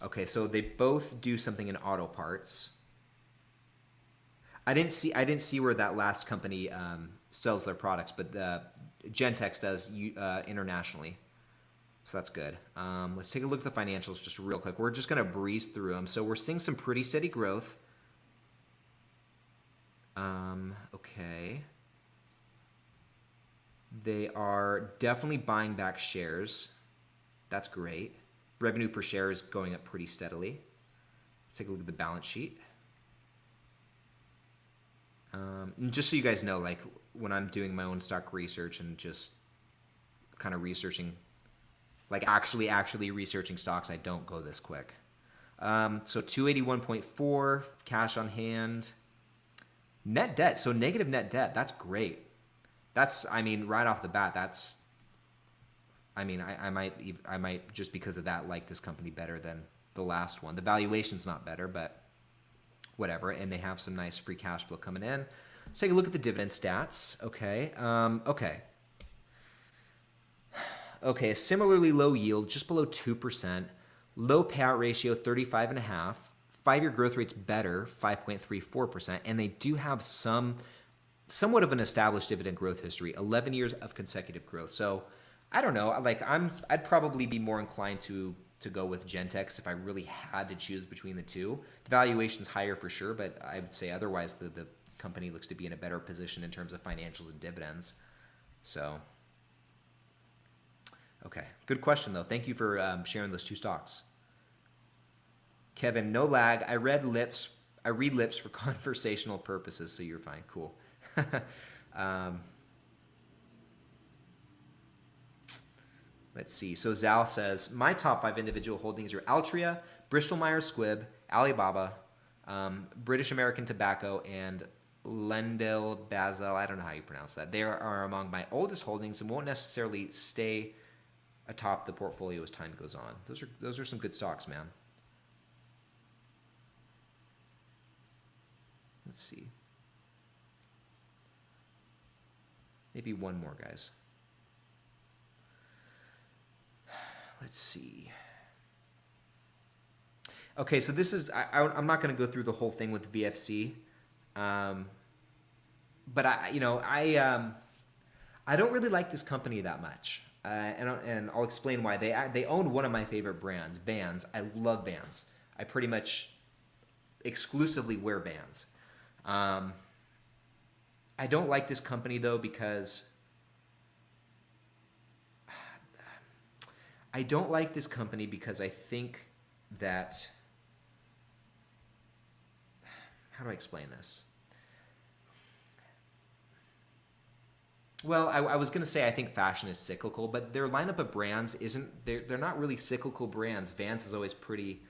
Okay, so they both do something in auto parts. I didn't see where that last company sells their products, but Gentex does internationally. So that's good. Let's take a look at the financials just real quick. We're just going to breeze through them. So we're seeing some pretty steady growth. Okay. They are definitely buying back shares. That's great. Revenue per share is going up pretty steadily. Let's take a look at the balance sheet. And just so you guys know, like when I'm doing my own stock research and just kind of researching, like actually researching stocks, I don't go this quick. So 281.4 cash on hand. Net debt, so negative net debt, that's great. That's, I mean, right off the bat, that's, I mean, I might just because of that like this company better than the last one. The valuation's not better, but whatever. And they have some nice free cash flow coming in. Let's take a look at the dividend stats. Okay. Okay, similarly low yield, just below 2%. Low payout ratio, 35.5%. 5-year growth rate's better, 5.34%, and they do have somewhat of an established dividend growth history, 11 years of consecutive growth. So I don't know, like I'd probably be more inclined to go with Gentex if I really had to choose between the two. The valuation's higher for sure, but I would say otherwise the company looks to be in a better position in terms of financials and dividends. So, okay, good question though. Thank you for sharing those two stocks. Kevin, no lag. I read lips for conversational purposes, so you're fine. Cool. Let's see. So Zal says, my top 5 individual holdings are Altria, Bristol Myers Squibb, Alibaba, British American Tobacco, and Lendl Basel. I don't know how you pronounce that. They are among my oldest holdings and won't necessarily stay atop the portfolio as time goes on. Those are some good stocks, man. Let's see. Maybe one more, guys. Let's see. Okay, so this is, I'm not going to go through the whole thing with VFC. But I don't really like this company that much. And I'll explain why. They own one of my favorite brands, Vans. I love Vans. I pretty much exclusively wear Vans. I don't like this company though because I think that, how do I explain this? Well, I was going to say I think fashion is cyclical, but their lineup of brands they're not really cyclical brands. Vans is always pretty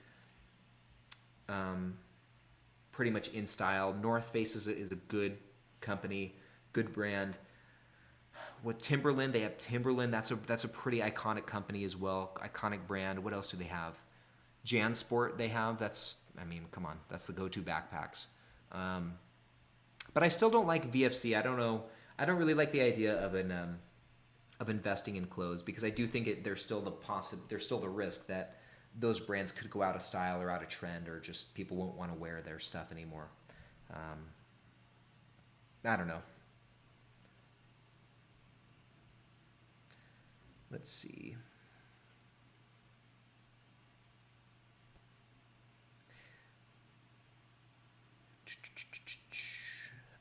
much in style. North Face is a good company, good brand. With Timberland, they have Timberland. That's a pretty iconic company as well. Iconic brand. What else do they have? JanSport they have. Come on. That's the go-to backpacks. But I still don't like VFC. I don't know. I don't really like the idea of investing in clothes because I do think there's still the risk that those brands could go out of style or out of trend, or just people won't want to wear their stuff anymore. I don't know. Let's see.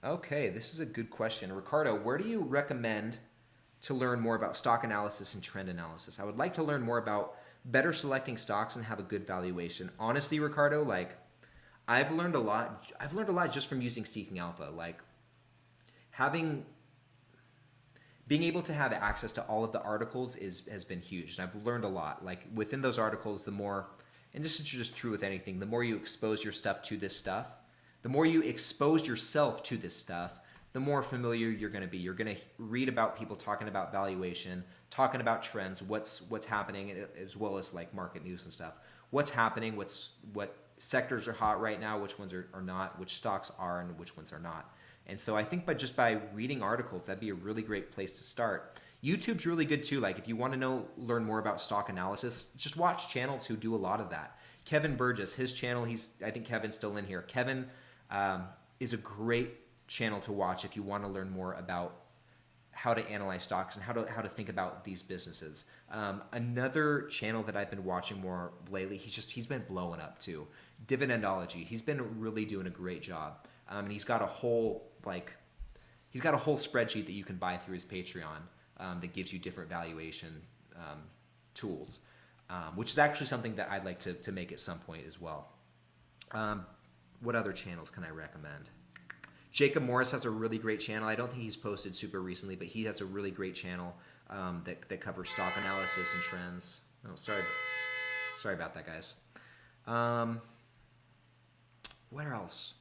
Okay, this is a good question. Ricardo, where do you recommend to learn more about stock analysis and trend analysis? I would like to learn more about better selecting stocks and have a good valuation. Honestly, Ricardo, like I've learned a lot. I've learned a lot just from using Seeking Alpha. Like being able to have access to all of the articles has been huge. And I've learned a lot. Like within those articles, the more, and this is just true with anything, the more you expose your stuff to this stuff, the more you expose yourself to this stuff, the more familiar you're going to be. You're going to read about people talking about valuation, talking about trends, what's happening, as well as like market news and stuff. What's happening, what sectors are hot right now, which ones are not, which stocks are and which ones are not. And so I think by reading articles, that'd be a really great place to start. YouTube's really good too. Like if you want to learn more about stock analysis, just watch channels who do a lot of that. Kevin Burgess, his channel, I think Kevin's still in here. Kevin is a great channel to watch if you want to learn more about how to analyze stocks and how to think about these businesses. Another channel that I've been watching more lately, he's been blowing up too. Dividendology. He's been really doing a great job. And he's got a whole spreadsheet that you can buy through his Patreon that gives you different valuation tools, which is actually something that I'd like to make at some point as well. What other channels can I recommend? Jacob Morris has a really great channel. I don't think he's posted super recently, but he has a really great channel that covers stock analysis and trends. Oh, sorry about that, guys. Where else?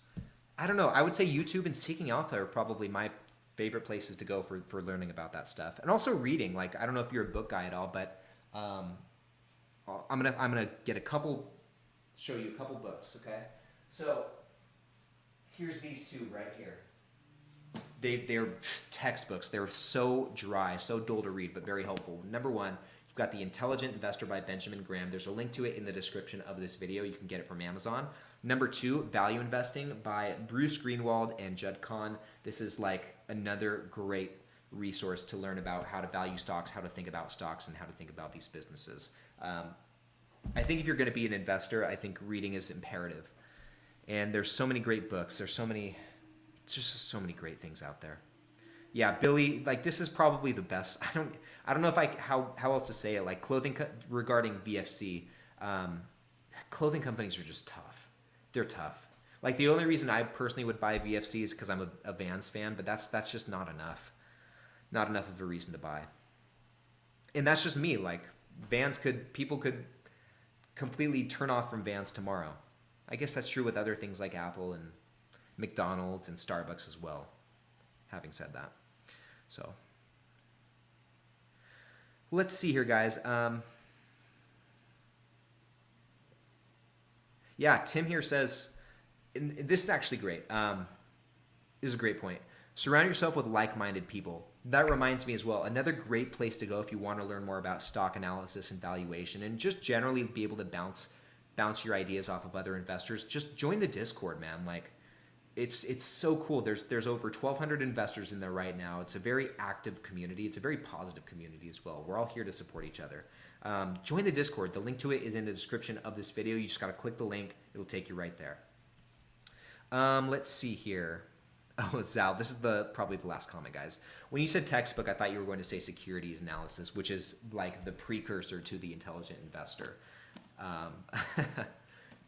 I don't know. I would say YouTube and Seeking Alpha are probably my favorite places to go for learning about that stuff, and also reading. Like I don't know if you're a book guy at all, but I'm gonna show you a couple books. Okay, so here's these two right here. They're textbooks. They're so dry, so dull to read, but very helpful. Number one, you've got The Intelligent Investor by Benjamin Graham. There's a link to it in the description of this video. You can get it from Amazon. Number two, Value Investing by Bruce Greenwald and Judd Kahn. This is like another great resource to learn about how to value stocks, how to think about stocks, and how to think about these businesses. I think if you're going to be an investor, I think reading is imperative. And there's so many great books. There's just so many great things out there. Yeah, Billy, like this is probably the best. I don't know if how else to say it. Like regarding VFC, clothing companies are just tough. They're tough. Like the only reason I personally would buy VFC is because I'm a Vans fan, but that's just not enough. Not enough of a reason to buy. And that's just me. Like people could completely turn off from Vans tomorrow. I guess that's true with other things like Apple and McDonald's and Starbucks as well. Having said that. So let's see here, guys. Yeah, Tim here says, and this is actually great. This is a great point. Surround yourself with like-minded people. That reminds me as well. Another great place to go if you want to learn more about stock analysis and valuation and just generally be able to bounce your ideas off of other investors. Just join the Discord, man. Like it's so cool. There's over 1,200 investors in there right now. It's a very active community. It's a very positive community as well. We're all here to support each other. Join the Discord. The link to it is in the description of this video. You just got to click the link. It'll take you right there. Let's see here. Oh, Zal, this is probably the last comment, guys. When you said textbook, I thought you were going to say securities analysis, which is like the precursor to the Intelligent Investor.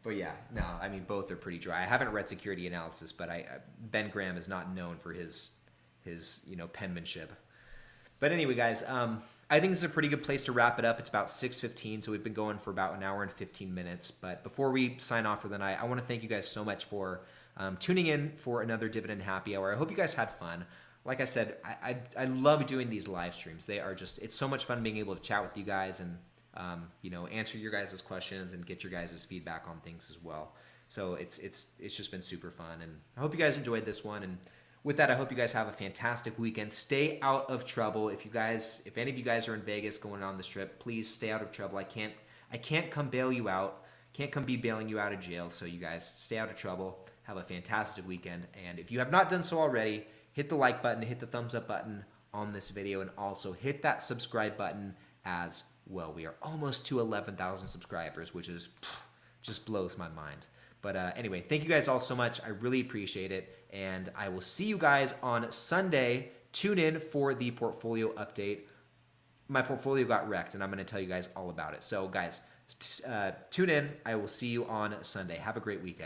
But yeah, no, I mean, both are pretty dry. I haven't read security analysis, but Ben Graham is not known for his penmanship. But anyway, guys, I think this is a pretty good place to wrap it up. It's about 6:15, so we've been going for about an hour and 15 minutes. But before we sign off for the night, I want to thank you guys so much for tuning in for another Dividend Happy Hour. I hope you guys had fun. Like I said, I love doing these live streams. They are it's so much fun being able to chat with you guys and answer your guys' questions and get your guys' feedback on things as well. So it's just been super fun, and I hope you guys enjoyed this one. And with that, I hope you guys have a fantastic weekend. Stay out of trouble. If any of you guys are in Vegas going on this trip, please stay out of trouble. I can't come bail you out. Can't come be bailing you out of jail. So you guys stay out of trouble. Have a fantastic weekend. And if you have not done so already, hit the like button, hit the thumbs up button on this video, and also hit that subscribe button as well. We are almost to 11,000 subscribers, which is just blows my mind. But anyway, thank you guys all so much. I really appreciate it. And I will see you guys on Sunday. Tune in for the portfolio update. my portfolio got wrecked, and I'm going to tell you guys all about it. So guys, tune in. I will see you on Sunday. Have a great weekend.